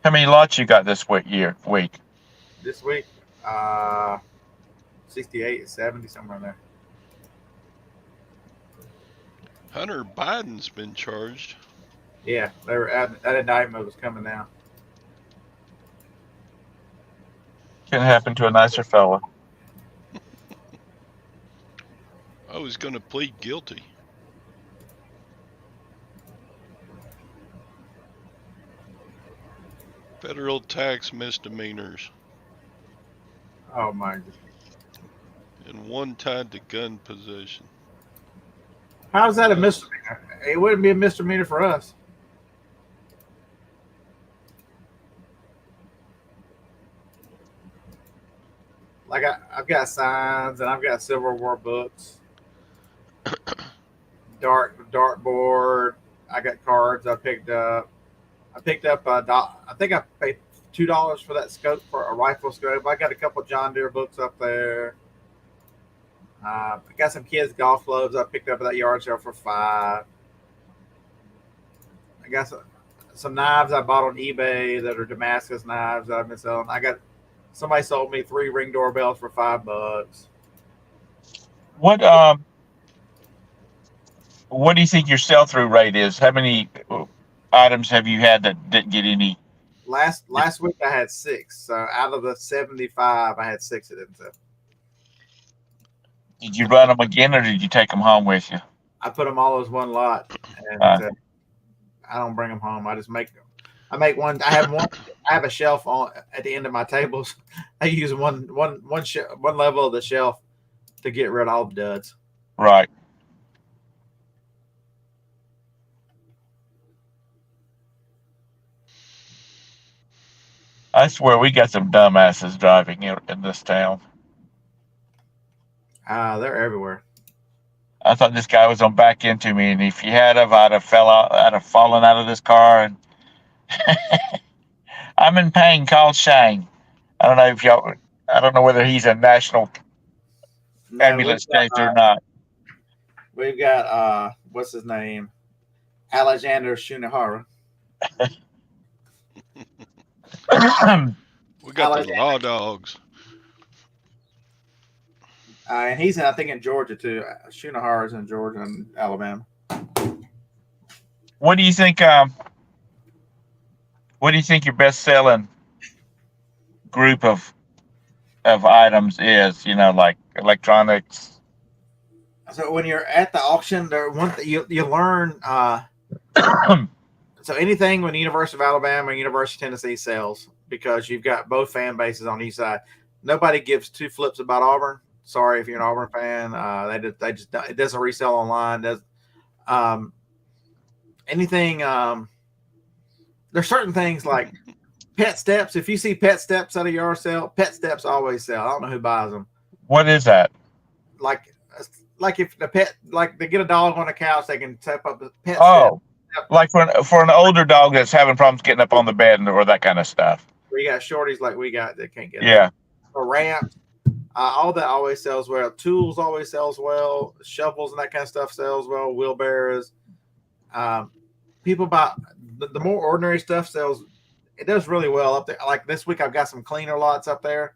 How many lots you got this week? This week, 68, 70, somewhere in there. Hunter Biden's been charged. Yeah, they were that indictment was coming down. Couldn't happen to a nicer fella. Oh, he's going to plead guilty. Federal tax misdemeanors. Oh my God. And one tied to gun possession. How's that a misdemeanor? It wouldn't be a misdemeanor for us. Like I've got signs and I've got Civil War books, dartboard. I got cards I picked up. I picked up I think I paid $2 for that scope, for a rifle scope. I got a couple John Deere books up there. I got some kids' golf gloves I picked up at that yard sale for $5. I got some knives I bought on eBay that are Damascus knives that I've been selling. Somebody sold me 3 Ring doorbells for $5. What do you think your sell-through rate is? How many items have you had that didn't get any? Last week I had 6. So out of the 75, I had 6 of them. So Did you run them again, or did you take them home with you? I put them all as one lot, and I don't bring them home. I just make them. I make one. I have a shelf on at the end of my tables. I use one level of the shelf to get rid of all the duds. Right. I swear we got some dumbasses driving in this town. They're everywhere. I thought this guy was on back into me, and if he had have, I'd have fallen out of this car. And I'm in pain. Call Shane. I don't know whether he's a national ambulance chaser or not. We've got what's his name? Alexander Shunahara. We got the law dogs. And he's I think in Georgia too. Shunahara's in Georgia and Alabama. What do you think? What do you think your best selling group of items is? Like electronics. So when you're at the auction, there one thing you learn. So anything when the University of Alabama and University of Tennessee sells, because you've got both fan bases on each side. Nobody gives 2 flips about Auburn. Sorry if you're an Auburn fan. They just it doesn't resell online. Does um, anything? There's certain things like pet steps. If you see pet steps at a yard sale, pet steps always sell. I don't know who buys them. What is that? Like like if the pet like they get a dog on the couch, they can step up the pet step. Oh, like for an older dog that's having problems getting up on the bed or that kind of stuff. We got shorties like we got that can't get up. Yeah. Or ramps. All that always sells well. Tools always sells well. Shovels and that kind of stuff sells well. Wheelbarrows. Um, People buy the more ordinary stuff sells. It does really well up there. Like this week, I've got some cleaner lots up there.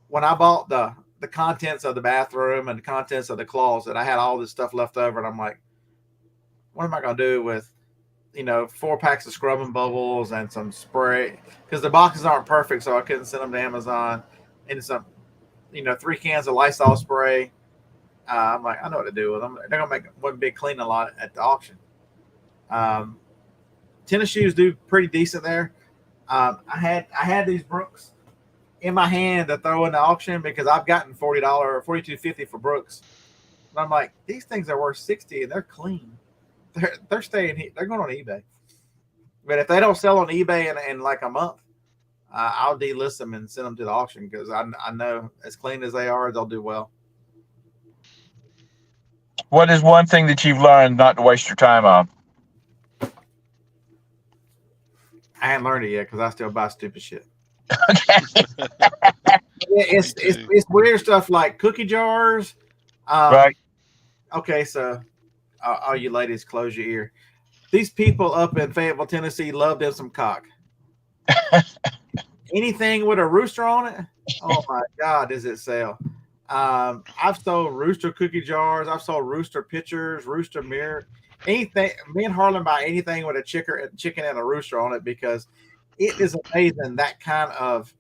When I bought the contents of the bathroom and the contents of the closet, I had all this stuff left over, and I'm like, what am I gonna do with 4 packs of scrubbing bubbles and some spray because the boxes aren't perfect, so I couldn't send them to Amazon. And some 3 cans of Lysol spray. I'm like, I know what to do with them. They're gonna make one big cleaning lot at the auction. Um, Tennis shoes do pretty decent there. I had these Brooks in my hand to throw in the auction because I've gotten $40 or $42.50 for Brooks. And I'm like, these things are worth 60 and they're clean. They're staying. They're going on eBay. But if they don't sell on eBay in like a month, I'll delist them and send them to the auction because I know as clean as they are, they'll do well. What is one thing that you've learned not to waste your time on? I haven't learned it yet because I still buy stupid shit. Okay. Yeah, Me too. it's weird stuff like cookie jars. Right. Okay, so all you ladies, close your ear. These people up in Fayetteville, Tennessee, love them some cock. Anything with a rooster on it, oh my God, does it sell? I've sold rooster cookie jars. I've sold rooster pitchers, rooster mirror, anything. Me and Harlan buy anything with a chicken and a rooster on it because it is amazing that kind of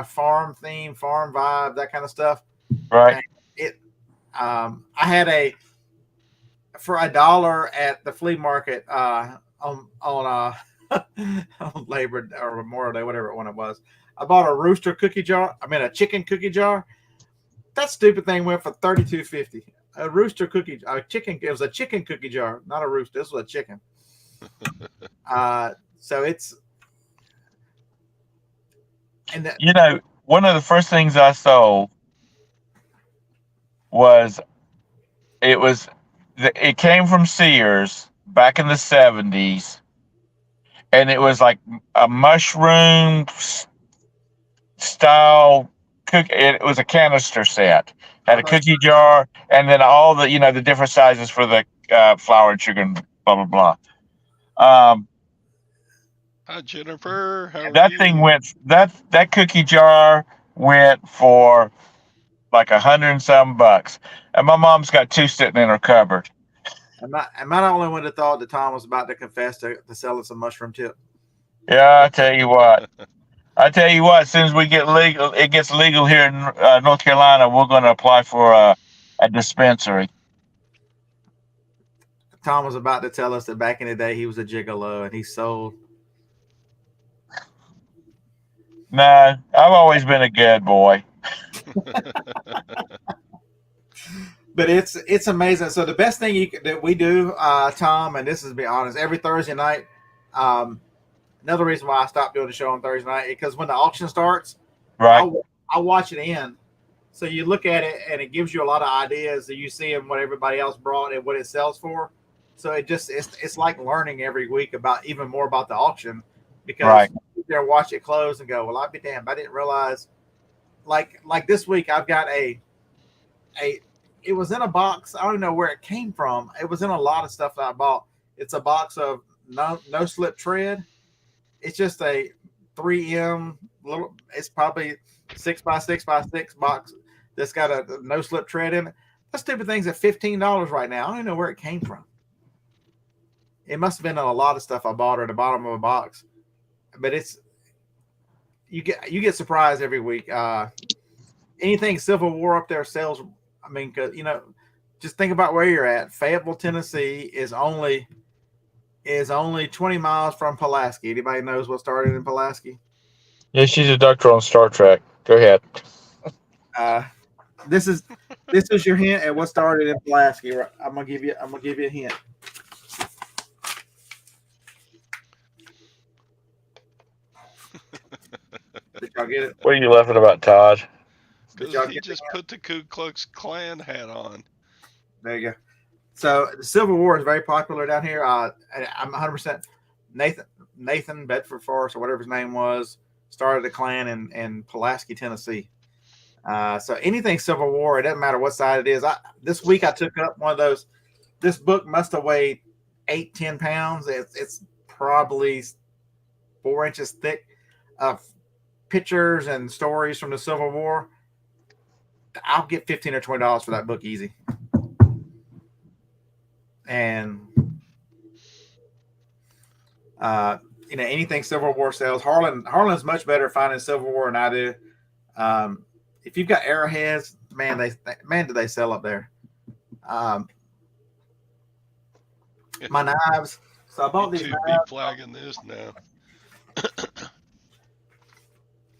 farm theme, farm vibe, that kind of stuff. Right. And I had for $1 at the flea market on on Labor or Memorial Day, whatever one it was. I bought a rooster cookie jar. I mean, a chicken cookie jar. That stupid thing went for $32.50. A rooster cookie, a chicken. It was a chicken cookie jar, not a rooster. This was a chicken. So it's and One of the first things I sold was it was it came from Sears back in the 70s, and it was like a mushroom style cook. It was a canister set. Had a cookie jar, and then all the different sizes for the flour and sugar and blah blah blah. Hi Jennifer, how are That thing you? that cookie jar went for like 100 and some bucks, and my mom's got two sitting in her cupboard. am I the only one that thought that Tom was about to confess to selling some mushroom tip? Yeah, I tell you what. I tell you what. As soon as we get legal, it gets legal here in North Carolina. We're going to apply for a dispensary. Tom was about to tell us that back in the day he was a gigolo and he sold. No, I've always been a good boy. But it's amazing. So the best thing that we do, Tom, and this is to be honest, every Thursday night. Another reason why I stopped doing the show on Thursday night is because when the auction starts, Right, I'll watch it in. So you look at it and it gives you a lot of ideas that you see and what everybody else brought and what it sells for. So it's like learning every week about even more about the auction because right, you sit there and watch it close and go, well, I'll be damned. I didn't realize like this week I've got a it was in a box. I don't know where it came from. It was in a lot of stuff that I bought. It's a box of no slip tread. It's just a 3M little. It's probably 6x6x6 box that's got a no slip tread in it. That stupid thing's at $15 right now. I don't even know where it came from. It must have been in a lot of stuff I bought or at the bottom of a box. But you get surprised every week. Anything Civil War up there sells. I mean, cause just think about where you're at. Fayetteville, Tennessee is only 20 miles from Pulaski. Anybody knows what started in Pulaski? Yeah, she's a doctor on Star Trek. Go ahead. Uh, this is your hint at what started in Pulaski. I'm gonna give you a hint. Did y'all get it? What are you laughing about, Todd? Did Because y'all he get the just hint? put the Ku Klux Klan hat on. There you go. So the Civil War is very popular down here. I'm 100% Nathan Bedford Forrest or whatever his name was started a Klan in Pulaski, Tennessee. So anything Civil War, it doesn't matter what side it is. This week I took up one of those. This book must have weighed 8-10 pounds. It's probably 4 inches thick of pictures and stories from the Civil War. I'll get $15 or $20 for that book easy. And anything Civil War sells. Harlan's much better at finding Civil War than I do. If you've got arrowheads, man, do they sell up there. My knives. So I bought You these two be knives. flagging this now.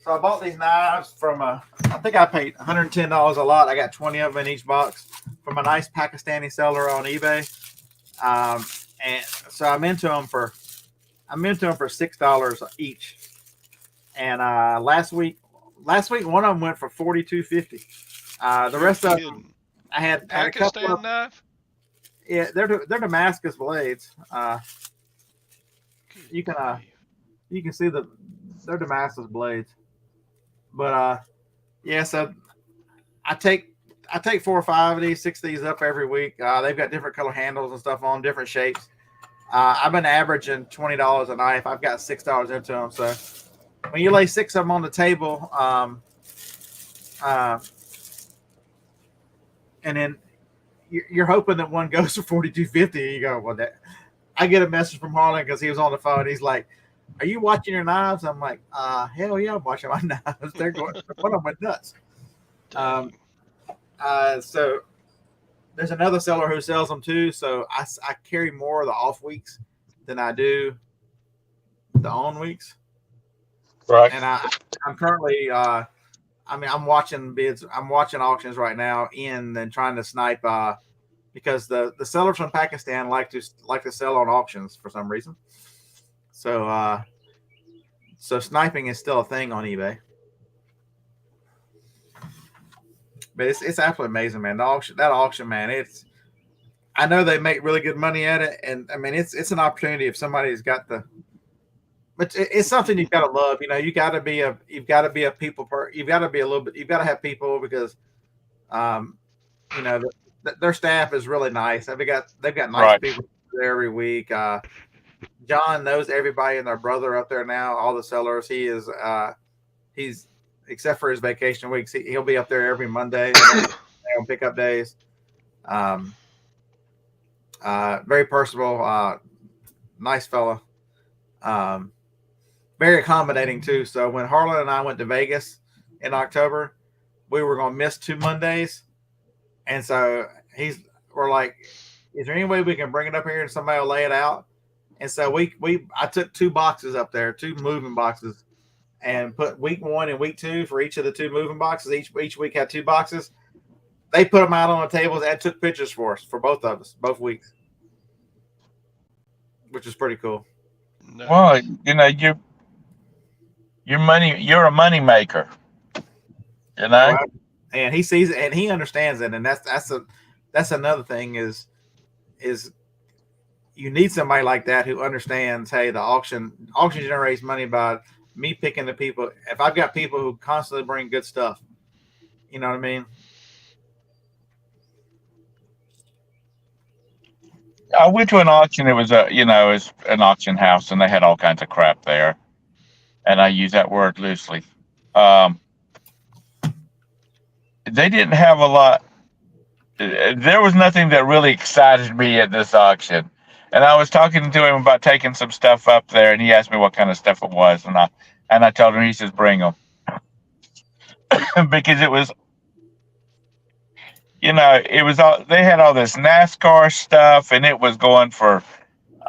So I bought these knives from I think I paid $110 a lot. I got 20 of them in each box from a nice Pakistani seller on eBay. And so I'm into them for $6 each. And last week one of them went for $42.50. The You're rest of them kidding. I had a couple Pakistan of knife? yeah they're Damascus blades. Good You can grief. you can see they're Damascus blades. But yeah, so I take 4 or 5 of these, 6 of these up every week. They've got different color handles and stuff on different shapes. I've been averaging $20 a knife. I've got $6 into them. So when you lay 6 of them on the table, and then you're hoping that one goes for $42.50. You go, well, that. I get a message from Harlan because he was on the phone. He's like, "Are you watching your knives?" I'm like, "Hell yeah, I'm watching my knives. They're going. One of them went nuts." Dang. So there's another seller who sells them too. So I carry more of the off weeks than I do the on weeks. Right. And I'm currently I'm watching bids. I'm watching auctions right now and trying to snipe because the sellers from Pakistan like to sell on auctions for some reason. So so sniping is still a thing on eBay. But it's absolutely amazing, man. That auction, man. I know they make really good money at it, and I mean it's an opportunity if somebody's got the. But it's something you've got to love. You've got to be a people you've got to be a little bit. You've got to have people because, um, their staff is really nice. They've got nice Right. people there every week. John knows everybody and their brother up there now. All the sellers. He's except for his vacation weeks. He'll be up there every Monday on pickup days. Very personable, nice fella. Very accommodating too. So when Harlan and I went to Vegas in October, we were going to miss 2 Mondays, and so we're like, "Is there any way we can bring it up here and somebody will lay it out?" And so I took 2 boxes up there, 2 moving boxes, and put week 1 and week 2 for each of the 2 moving boxes. Each week had 2 boxes. They put them out on the tables and took pictures for us for both of us, both weeks, which is pretty cool. Well, Nice. you're a money maker. Oh, and he sees it and he understands it, and that's another thing is you need somebody like that who understands. Hey, the auction generates money by me picking the people. If I've got people who constantly bring good stuff, you know what I mean. I went to an auction. It was it's an auction house, and they had all kinds of crap there, and I use that word loosely. Um, they didn't have a lot. There was nothing that really excited me at this auction, and I was talking to him about taking some stuff up there, and he asked me what kind of stuff it was, and I told him. He says, "Bring them," because it was it was all they had all this NASCAR stuff, and it was going for.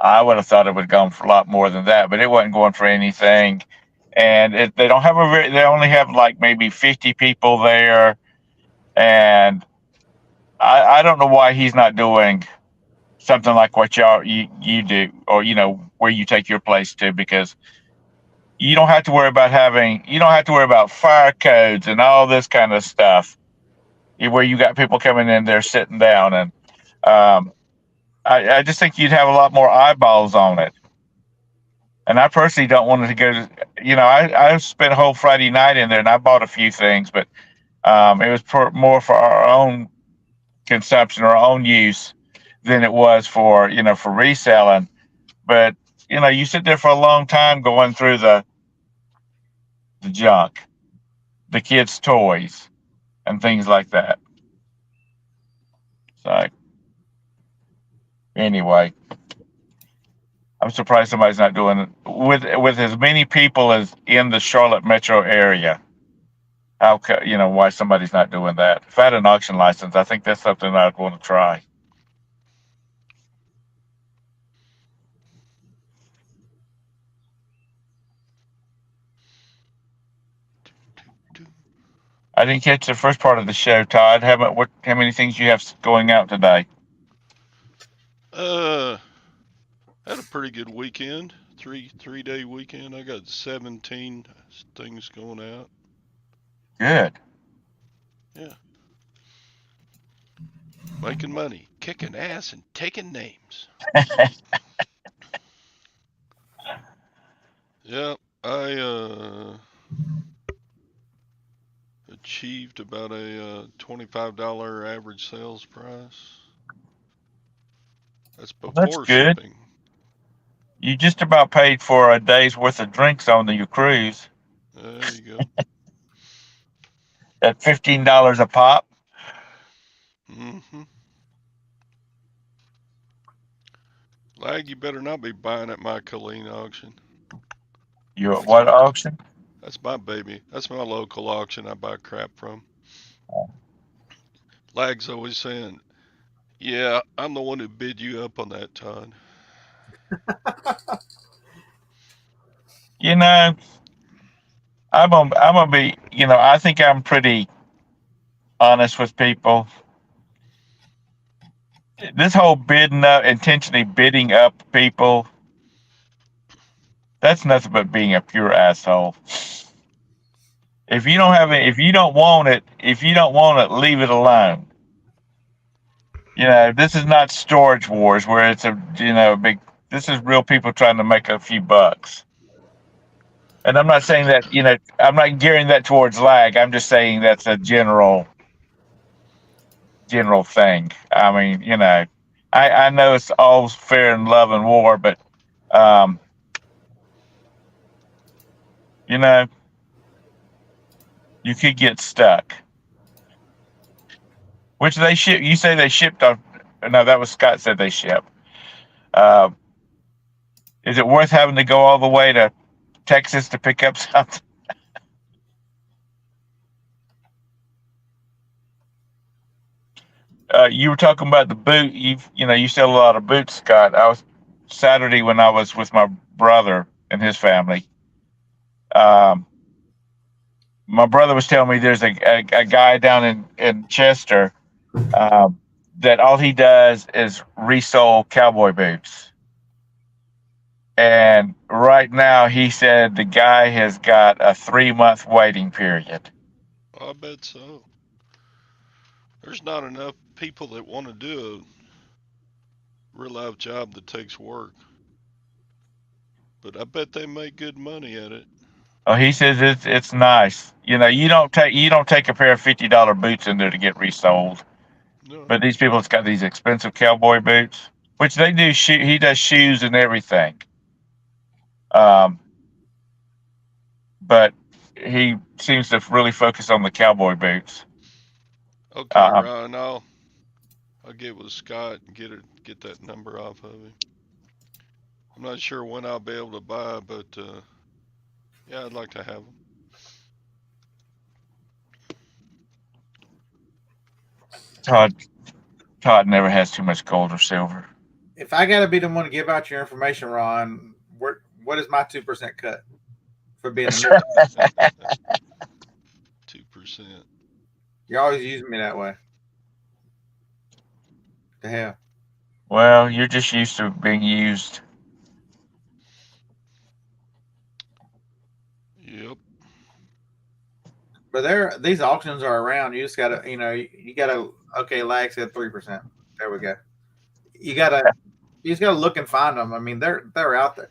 I would have thought it would go for a lot more than that, but it wasn't going for anything. And they don't have they only have like maybe 50 people there, And I don't know why he's not doing something like what you do, or where you take your place to, because you don't have to worry about fire codes and all this kind of stuff, where you got people coming in there sitting down. And um, I just think you'd have a lot more eyeballs on it. And I personally don't want it to go to, I spent a whole Friday night in there, and I bought a few things, but it was more for our own consumption, our own use, than it was for reselling. But you sit there for a long time going through the junk, the kids' toys, and things like that. So anyway, I'm surprised somebody's not doing it with as many people as in the Charlotte metro area. Why somebody's not doing that? If I had an auction license, I think that's something I'd want to try. I didn't catch the first part of the show, Todd. How many things you have going out today? Uh, had a pretty good weekend. Three-day weekend. I got 17 things going out. Good. Yeah, making money, kicking ass, and taking names. Yeah, I achieved about a $25 average sales price. That's Well, that's before good. shipping. You just about paid for a day's worth of drinks on your cruise There you go. at $15 a pop. Mm-hmm. Lag, you better not be buying at my Colleen auction. You at That's what my auction? that's my baby. That's my local auction I buy crap from. Lag's always saying, "Yeah, I'm the one who bid you up on that, Todd." You know, I'm gonna be. I think I'm pretty honest with people. This whole bidding up, intentionally bidding up people, that's nothing but being a pure asshole. If you don't have it, if you don't want it, leave it alone. This is not storage wars where it's a big. This is real people trying to make a few bucks. And I'm not saying that, I'm not gearing that towards lag. I'm just saying that's a general thing. I mean, I know it's all fair in love and war, but um, you know, you could get stuck. Which they ship. You say they shipped off? No, that was Scott said they ship. Uh, is it worth having to go all the way to Texas to pick up something? You were talking about the boot. You sell a lot of boots, Scott. I was Saturday when I was with my brother and his family. Um, my brother was telling me there's a guy down in Chester, um, that all he does is resell cowboy boots. And right now, he said the guy has got a 3 month waiting period. I bet so. There's not enough people that want to do a real life job that takes work, but I bet they make good money at it. Oh, he says it's nice. You don't take a pair of $50 boots in there to get resold. No, But these people that's got these expensive cowboy boots, which they do. He does shoes and everything. Um, but he seems to really focus on the cowboy boots. okay, Um, Ryan. I'll get with Scott and get that number off of him. I'm not sure when I'll be able to buy, but yeah, I'd like to have them. Todd Todd never has too much gold or silver. If I got to be the one to give out your information, Ron, what is my 2% cut for being the new? 2%. You're always using me that way. The hell. Well, you're just used to being used. Yep. But these auctions are around. You just gotta, you gotta. Okay, lag said 3%. There we go. You gotta, you just gotta look and find them. I mean, they're out there.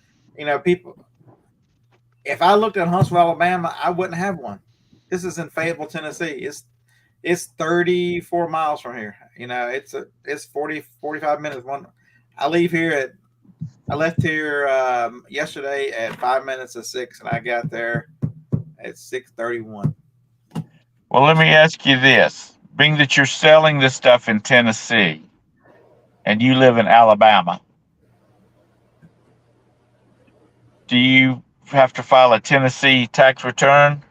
People. If I looked at Huntsville, Alabama, I wouldn't have one. This is in Fayetteville, Tennessee. It's 34 miles from here. It's 40 45 minutes. I leave here at I left here yesterday at 5 minutes of 6, and I got there at 6:31. Well, let me ask you this: being that you're selling this stuff in Tennessee and you live in Alabama, do you have to file a Tennessee tax return?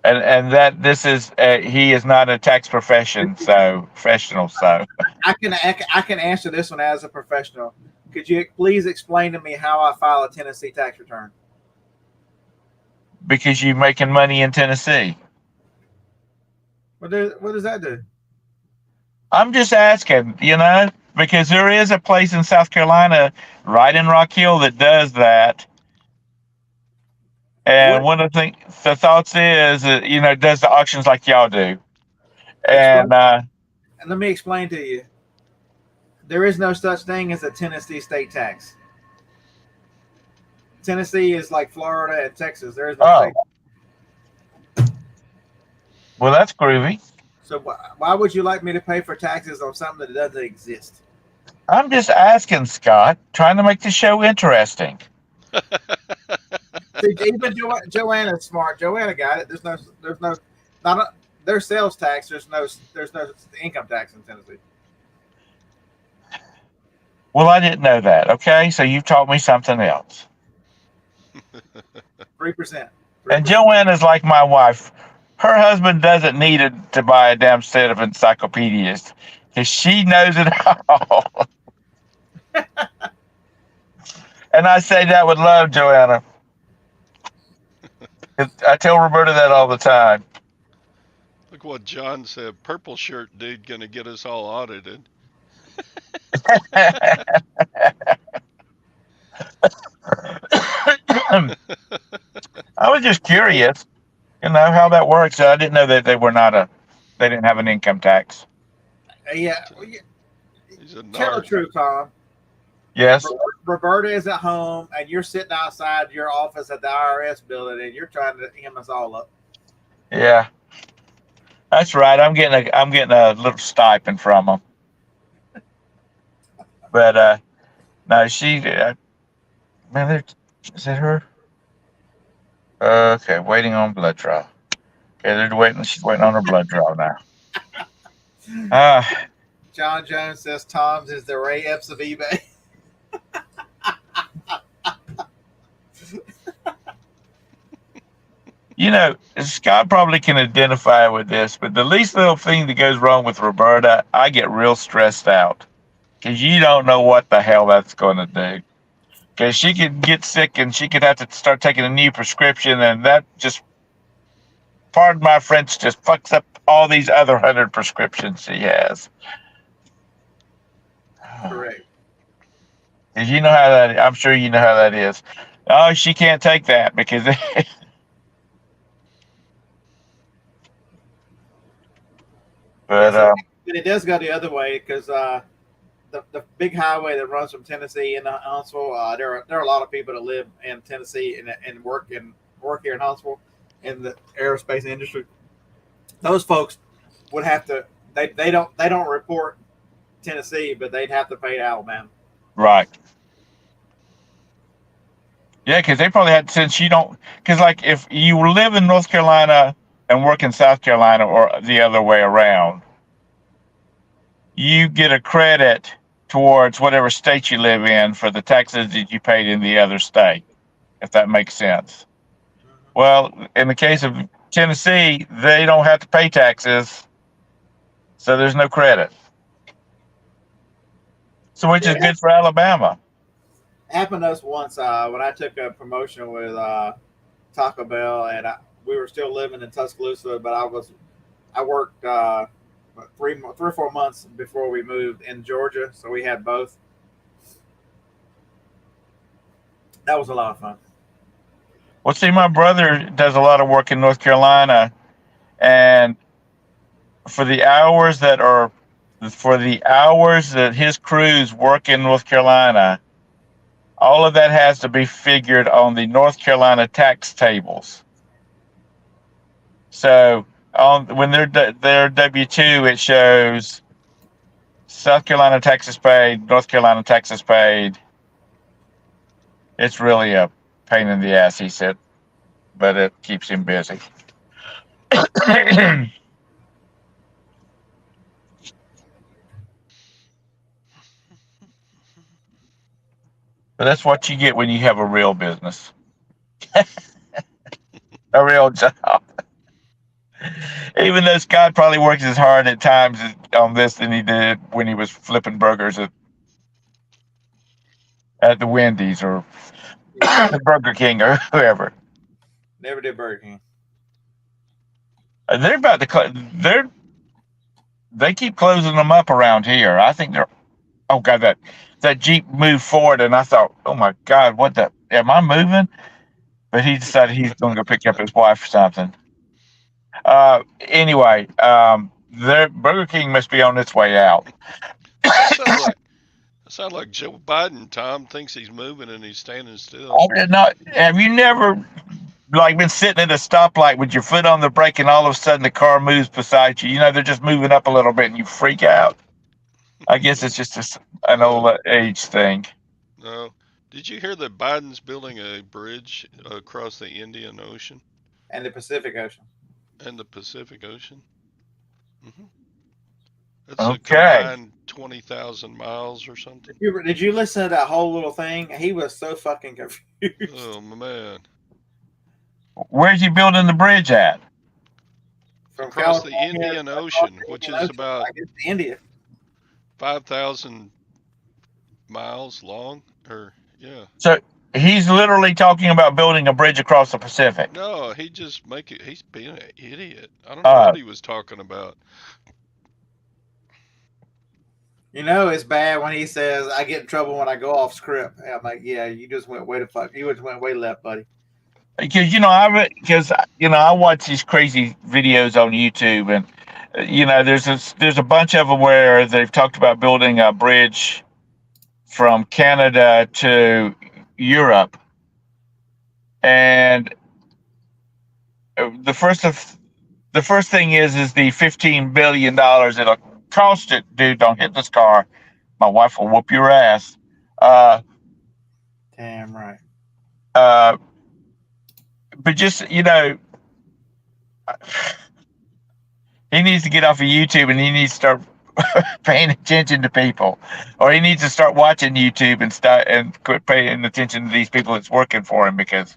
And that this is he is not a tax professional. So I can answer this one as a professional. Could you please explain to me how I file a Tennessee tax return? because you're making money in Tennessee. What does that do? I'm just asking, because there is a place in South Carolina, right in Rock Hill, that does that. What And one of the thoughts is, does the auctions like y'all do. explain? And And let me explain to you. There is no such thing as a Tennessee state tax. Tennessee is like Florida and Texas. There is no oh, state. well, that's groovy. So why would you like me to pay for taxes on something that doesn't exist? I'm just asking, Scott, trying to make the show interesting. See, even Joanna's smart. Joanna got it. Not a, there's sales tax. There's no income tax in Tennessee. Well, I didn't know that. Okay, so you taught me something else. 3%. three And percent. Joanna's like my wife. Her husband doesn't need to buy a damn set of encyclopedias because she knows it all. And I say that with love, Joanna. I tell Roberta that all the time. Look what John said. Purple shirt dude gonna get us all audited. I was just curious, how that works. I didn't know that they didn't have an income tax. Yeah, He's a tell the narc. truth, Tom. Yes. Roberta is at home, and you're sitting outside your office at the IRS building, and you're trying to hem us all up. Yeah, that's right. I'm getting a little stipend from them. But no, man, is it her? Okay, waiting on blood draw. Okay, they're waiting. She's waiting on her blood draw now. Uh, John Jones says Tom's is the Ray Epps of eBay. Scott probably can identify with this, but the least little thing that goes wrong with Roberta, I get real stressed out because you don't know what the hell that's going to do. Because she could get sick and she could have to start taking a new prescription, and that just, pardon my French, just fucks up all these other 100 prescriptions she has. Correct. Because I'm sure you know how that is. Oh, she can't take that because, Yeah, but so and it does go the other way because the big highway that runs from Tennessee into Huntsville. There are a lot of people that live in Tennessee and work here in Huntsville in the aerospace industry. Those folks would have to. They don't report Tennessee, but they'd have to pay to Alabama. right. Yeah, because they probably had, since you don't, because like if you live in North Carolina and work in South Carolina or the other way around, you get a credit towards whatever state you live in for the taxes that you paid in the other state, if that makes sense. Well, in the case of Tennessee, they don't have to pay taxes, so there's no credit. So which Yeah, is good for Alabama. happened to us once when I took a promotion with Taco Bell, and we were still living in Tuscaloosa, but I was I worked 3 or 4 months before we moved in Georgia, so we had both. That was a lot of fun. Well, see, my brother does a lot of work in North Carolina, and for the hours that are for the hours that his crews work in North Carolina, all of that has to be figured on the North Carolina tax tables. So when their W two, it shows South Carolina taxes paid, North Carolina taxes paid. It's really a pain in the ass, he said, but it keeps him busy. But that's what you get when you have a real business, a real job. Even though Scott probably works as hard at times on this than he did when he was flipping burgers at the Wendy's or Yeah, Burger King or whoever. never did Burger King. They're about to they keep closing them up around here. I think they're oh god that Jeep moved forward and I thought, oh my god, what the am I moving? But he decided he's going to go pick up his wife or something. Anyway, their Burger King must be on its way out. That sounds like Joe Biden. Tom thinks he's moving and he's standing still. I did not. Have you never like been sitting at a stoplight with your foot on the brake and all of a sudden the car moves beside you? You know they're just moving up a little bit and you freak out. I guess it's just an No, old age thing. no. Did you hear that Biden's building a bridge across the Indian Ocean And the Pacific Ocean. and the Pacific Ocean? Hmm. That's a Okay. combined 20,000 miles or something. Did you listen to that whole little thing? He was so fucking confused. Oh man. Where's he building the bridge at? From Across the California Indian across Ocean, the which Indian is Ocean, about I guess to India. 5,000 miles long. Or, yeah. So he's literally talking about building a bridge across the Pacific. No, he's being an idiot. I don't know Uh, what he was talking about. You know it's bad when he says I get in trouble when I go off script. And I'm like, yeah, you just went way to fuck. You just went way left, buddy. because I watch these crazy videos on YouTube, and there's a bunch of them where they've talked about building a bridge from Canada to Europe, and the first thing is the $15 billion it'll cost it. Dude, don't hit this car. My wife will whoop your ass. Uh, Damn right. uh, but just he needs to get off of YouTube and he needs to start paying attention to people, or he needs to start watching YouTube and quit paying attention to these people that's working for him because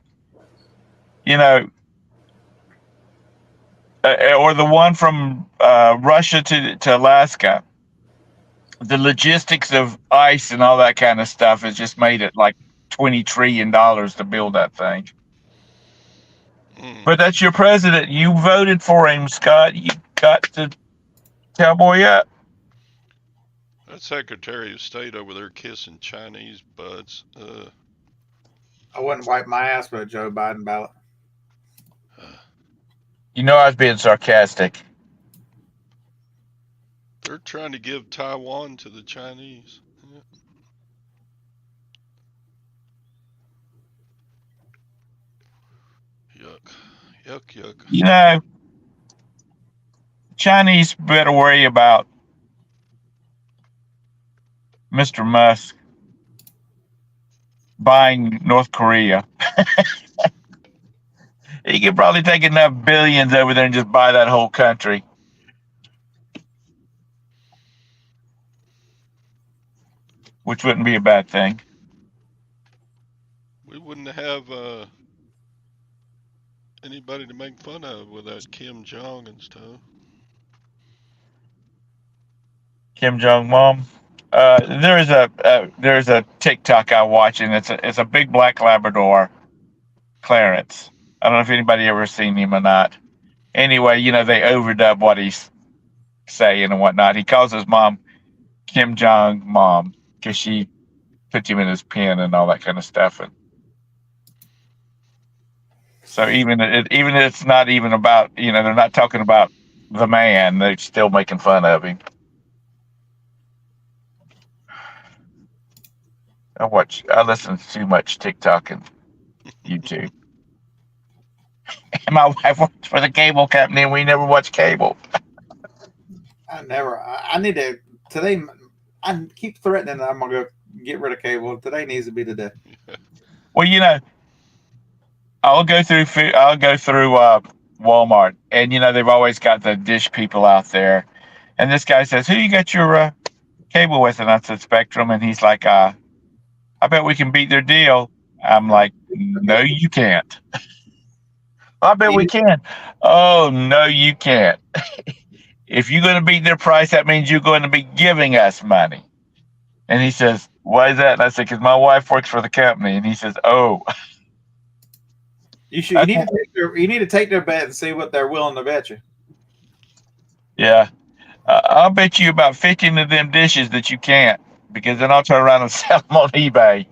you know, or the one from Russia to Alaska. The logistics of ice and all that kind of stuff has just made it like $20 trillion to build that thing. Mm. But that's your president. You voted for him, Scott. You got to cowboy up. That Secretary of State over there kissing Chinese buds. I wouldn't wipe my ass with a Joe Biden ballot. You know I was being sarcastic. They're trying to give Taiwan to the Chinese. Yeah. Yuck. Yuck, yuck. You know, Chinese better worry about Mr. Musk buying North Korea. He could probably take enough billions over there and just buy that whole country. Which wouldn't be a bad thing. We wouldn't have anybody to make fun of with that Kim Jong and stuff. Kim Jong Mom. There's a TikTok I watch, and it's a big black Labrador, Clarence. I don't know if anybody ever seen him or not. Anyway, they overdub what he's saying and whatnot. He calls his mom Kim Jong Mom because she puts him in his pen and all that kind of stuff. And so even it's not even about, they're not talking about the man. They're still making fun of him. I listen to too much TikTok and YouTube. And my wife works for the cable company, and we never watch cable. I never. I need to today. I keep threatening that I'm gonna go get rid of cable. Today needs to be the day. Well, I'll go through Walmart, and they've always got the dish people out there. And this guy says, "Who you got your cable with?" And I said, "Spectrum." And he's like, "I bet we can beat their deal." I'm like, "No, you can't." I bet we You, can. Oh, no, you can't. If you're going to beat their price, that means you're going to be giving us money. And he says, "Why is that?" And I said, "Because my wife works for the company." And he says, "Oh, you should. You that's need to take their. You need to take their bet and see what they're willing to bet you. yeah." I'll bet you about 15 of them dishes that you can't, because then I'll turn around and sell them on eBay.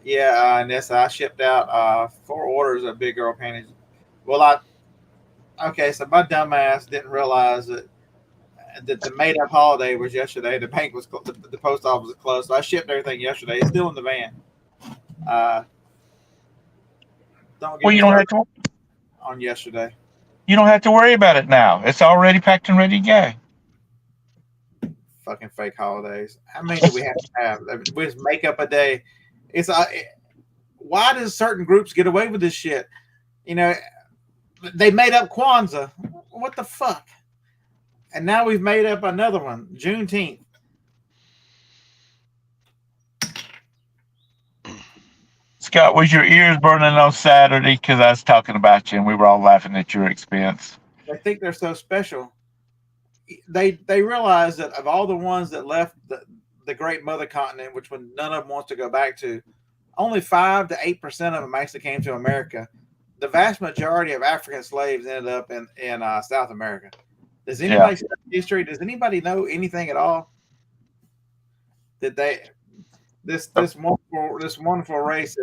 Yeah, and this I shipped out 4 orders of big girl panties. Well, I okay. So my dumbass didn't realize that the made up holiday was yesterday. The bank was the post office was closed, so I shipped everything yesterday. It's still in the van. Uh, don't get Well, me you don't started have to. on yesterday. You don't have to worry about it now. It's already packed and ready to go. Fucking fake holidays. How many do we have to have? We just make up a day. It's why does certain groups get away with this shit? You know, they made up Kwanzaa. What the fuck? And now we've made up another one, Juneteenth. Scott, was your ears burning on Saturday? Because I was talking about you and we were all laughing at your expense. They think they're so special. They realize that of all the ones that left the great mother continent, which one none of them wants to go back to, only 5 to 8% of them actually came to America. The vast majority of African slaves ended up in South America. Does Yeah. anybody study history? Does anybody know anything at all? That they this wonderful race,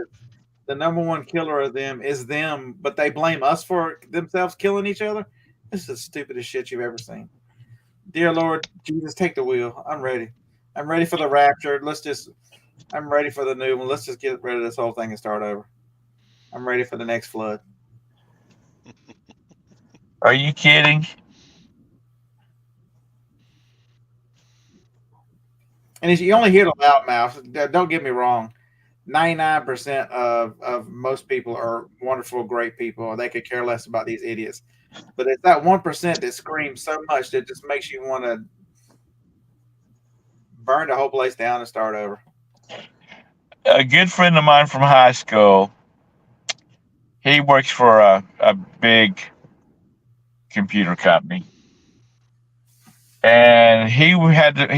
the number one killer of them is them, but they blame us for themselves killing each other. This is the stupidest shit you've ever seen. Dear Lord Jesus, take the wheel. I'm ready. I'm ready for the rapture. I'm ready for the new one. Let's just get rid of this whole thing and start over. I'm ready for the next flood. Are you kidding? And you only hear the loudmouth. Don't get me wrong. 99% of most people are wonderful, great people. They could care less about these idiots. But it's that 1% that screams so much that just makes you want to burn the whole place down and start over. A good friend of mine from high school, he works for a big computer company. And he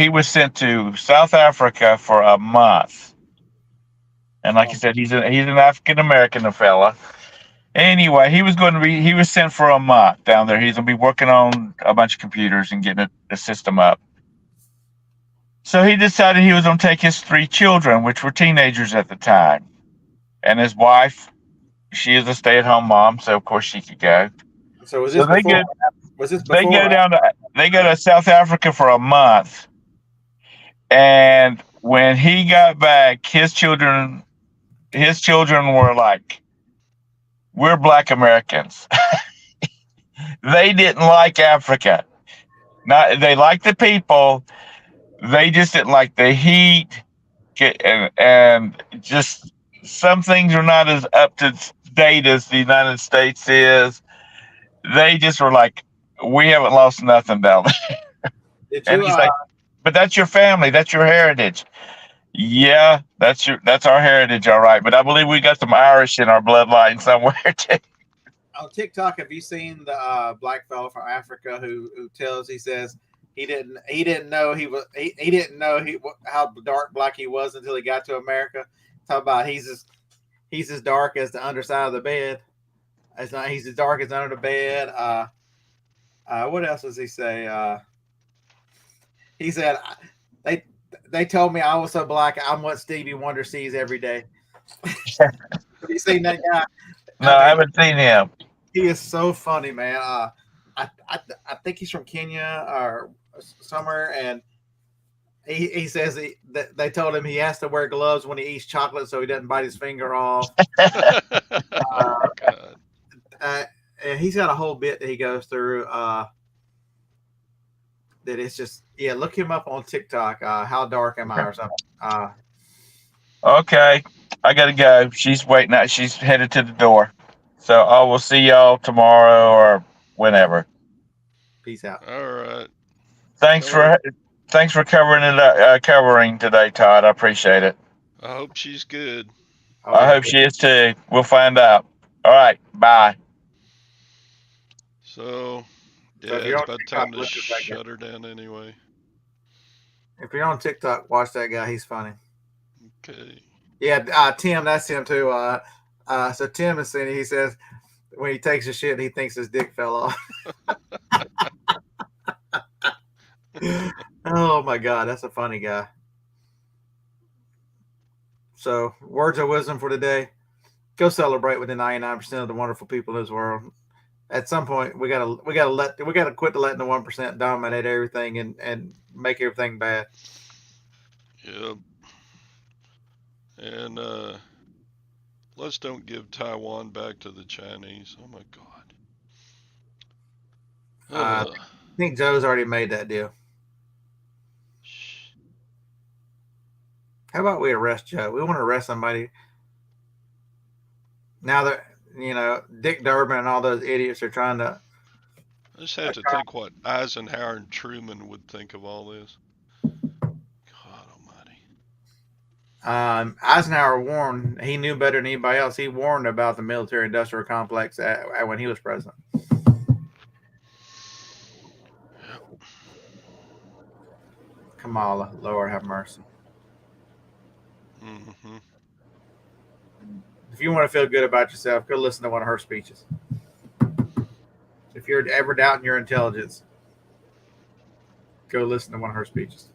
was sent to South Africa for a month. And like I said, he's an African American fella. Anyway, he was sent for a month down there. He's gonna be working on a bunch of computers and getting the system up. So he decided he was gonna take his 3 children, which were teenagers at the time, and his wife. She is a stay-at-home mom, so of course she could go. So was So this before? Was this they before? go down to they go to South Africa for a month, and when he got back, his children were like, "We're Black Americans." They didn't like Africa. Not they liked the people. They just didn't like the heat, and just some things are not as up to date as the United States is. They just were like, "We haven't lost nothing down there." Did And you he's like, "But that's your family. That's your heritage." Yeah, that's our heritage, all right. But I believe we got some Irish in our bloodline somewhere too. on TikTok? Have you seen the black fellow from Africa he says he didn't know he didn't know how dark black he was until he got to America. Talk about he's as dark as the underside of the bed. It's not. He's as dark as under the bed. What else does he say? He said they they told me I was so black. I'm what Stevie Wonder sees every day. Have you seen that guy? No, I haven't seen him. He is so funny, man. I think he's from Kenya or somewhere, and he says that they told him he has to wear gloves when he eats chocolate so he doesn't bite his finger off. Oh Uh, my God. uh, and he's got a whole bit that he goes through. That it's just look him up on TikTok. How dark am I or something? Okay, I gotta go. She's waiting out. She's headed to the door. So I will see y'all tomorrow or whenever. Peace out. All right. Thanks Tell her. for thanks for covering it. Covering today, Todd. I appreciate it. I hope she's good. Oh I yeah. hope she is too. We'll find out. All right. Bye. So, So if yeah, you're it's on about TikTok, time to look at that guy. shut her down anyway. If you're on TikTok, watch that guy. He's funny. Okay. Yeah, Tim, that's him too. So Tim is saying he says when he takes a shit, he thinks his dick fell off. Oh my god, that's a funny guy. So words of wisdom for today: go celebrate with the 99% of the wonderful people in this world. At some point, we gotta quit letting the 1% dominate everything and make everything bad. Yep. And let's don't give Taiwan back to the Chinese. Oh my God. I Ugh. think Joe's already made that deal. Shh. How about we arrest Joe? We want to arrest somebody now that Dick Durbin and all those idiots are trying to. I just have to think what Eisenhower and Truman would think of all this. God Almighty. Eisenhower warned. He knew better than anybody else. He warned about the military-industrial complex when he was president. Yep. Kamala, Lord have mercy. Mm-hmm. If you want to feel good about yourself, go listen to one of her speeches. If you're ever doubting your intelligence, go listen to one of her speeches.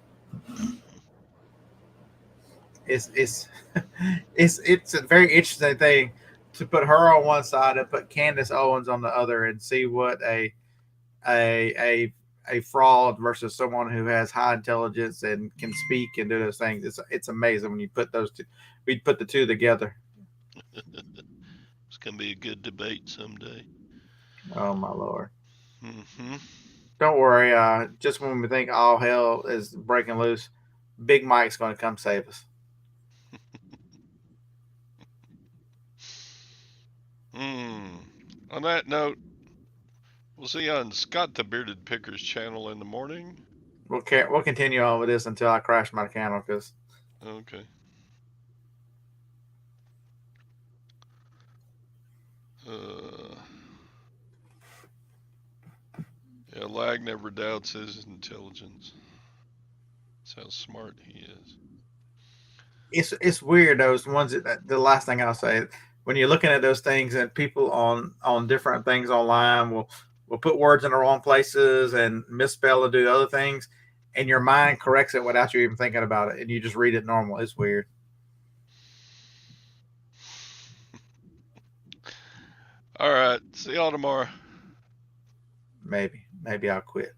It's it's a very interesting thing to put her on one side and put Candace Owens on the other and see what a a a fraud versus someone who has high intelligence and can speak and do those things. It's amazing when you put those two. We put the two together. It's gonna be a good debate someday. Oh my lord! Mm-hmm. Don't worry. Just when we think all hell is breaking loose, Big Mike's going to come save us. Hmm. On that note, we'll see you on Scott the Bearded Picker's channel in the morning. We'll continue on with this until I crash my channel because Okay. Uh, yeah, Lag never doubts his intelligence. That's how smart he is. it's weird those ones. The last thing I'll say, when you're looking at those things and people on different things online will put words in the wrong places and misspell and do other things, and your mind corrects it without you even thinking about it, and you just read it normal. It's weird. All right. See y'all tomorrow. Maybe I'll quit.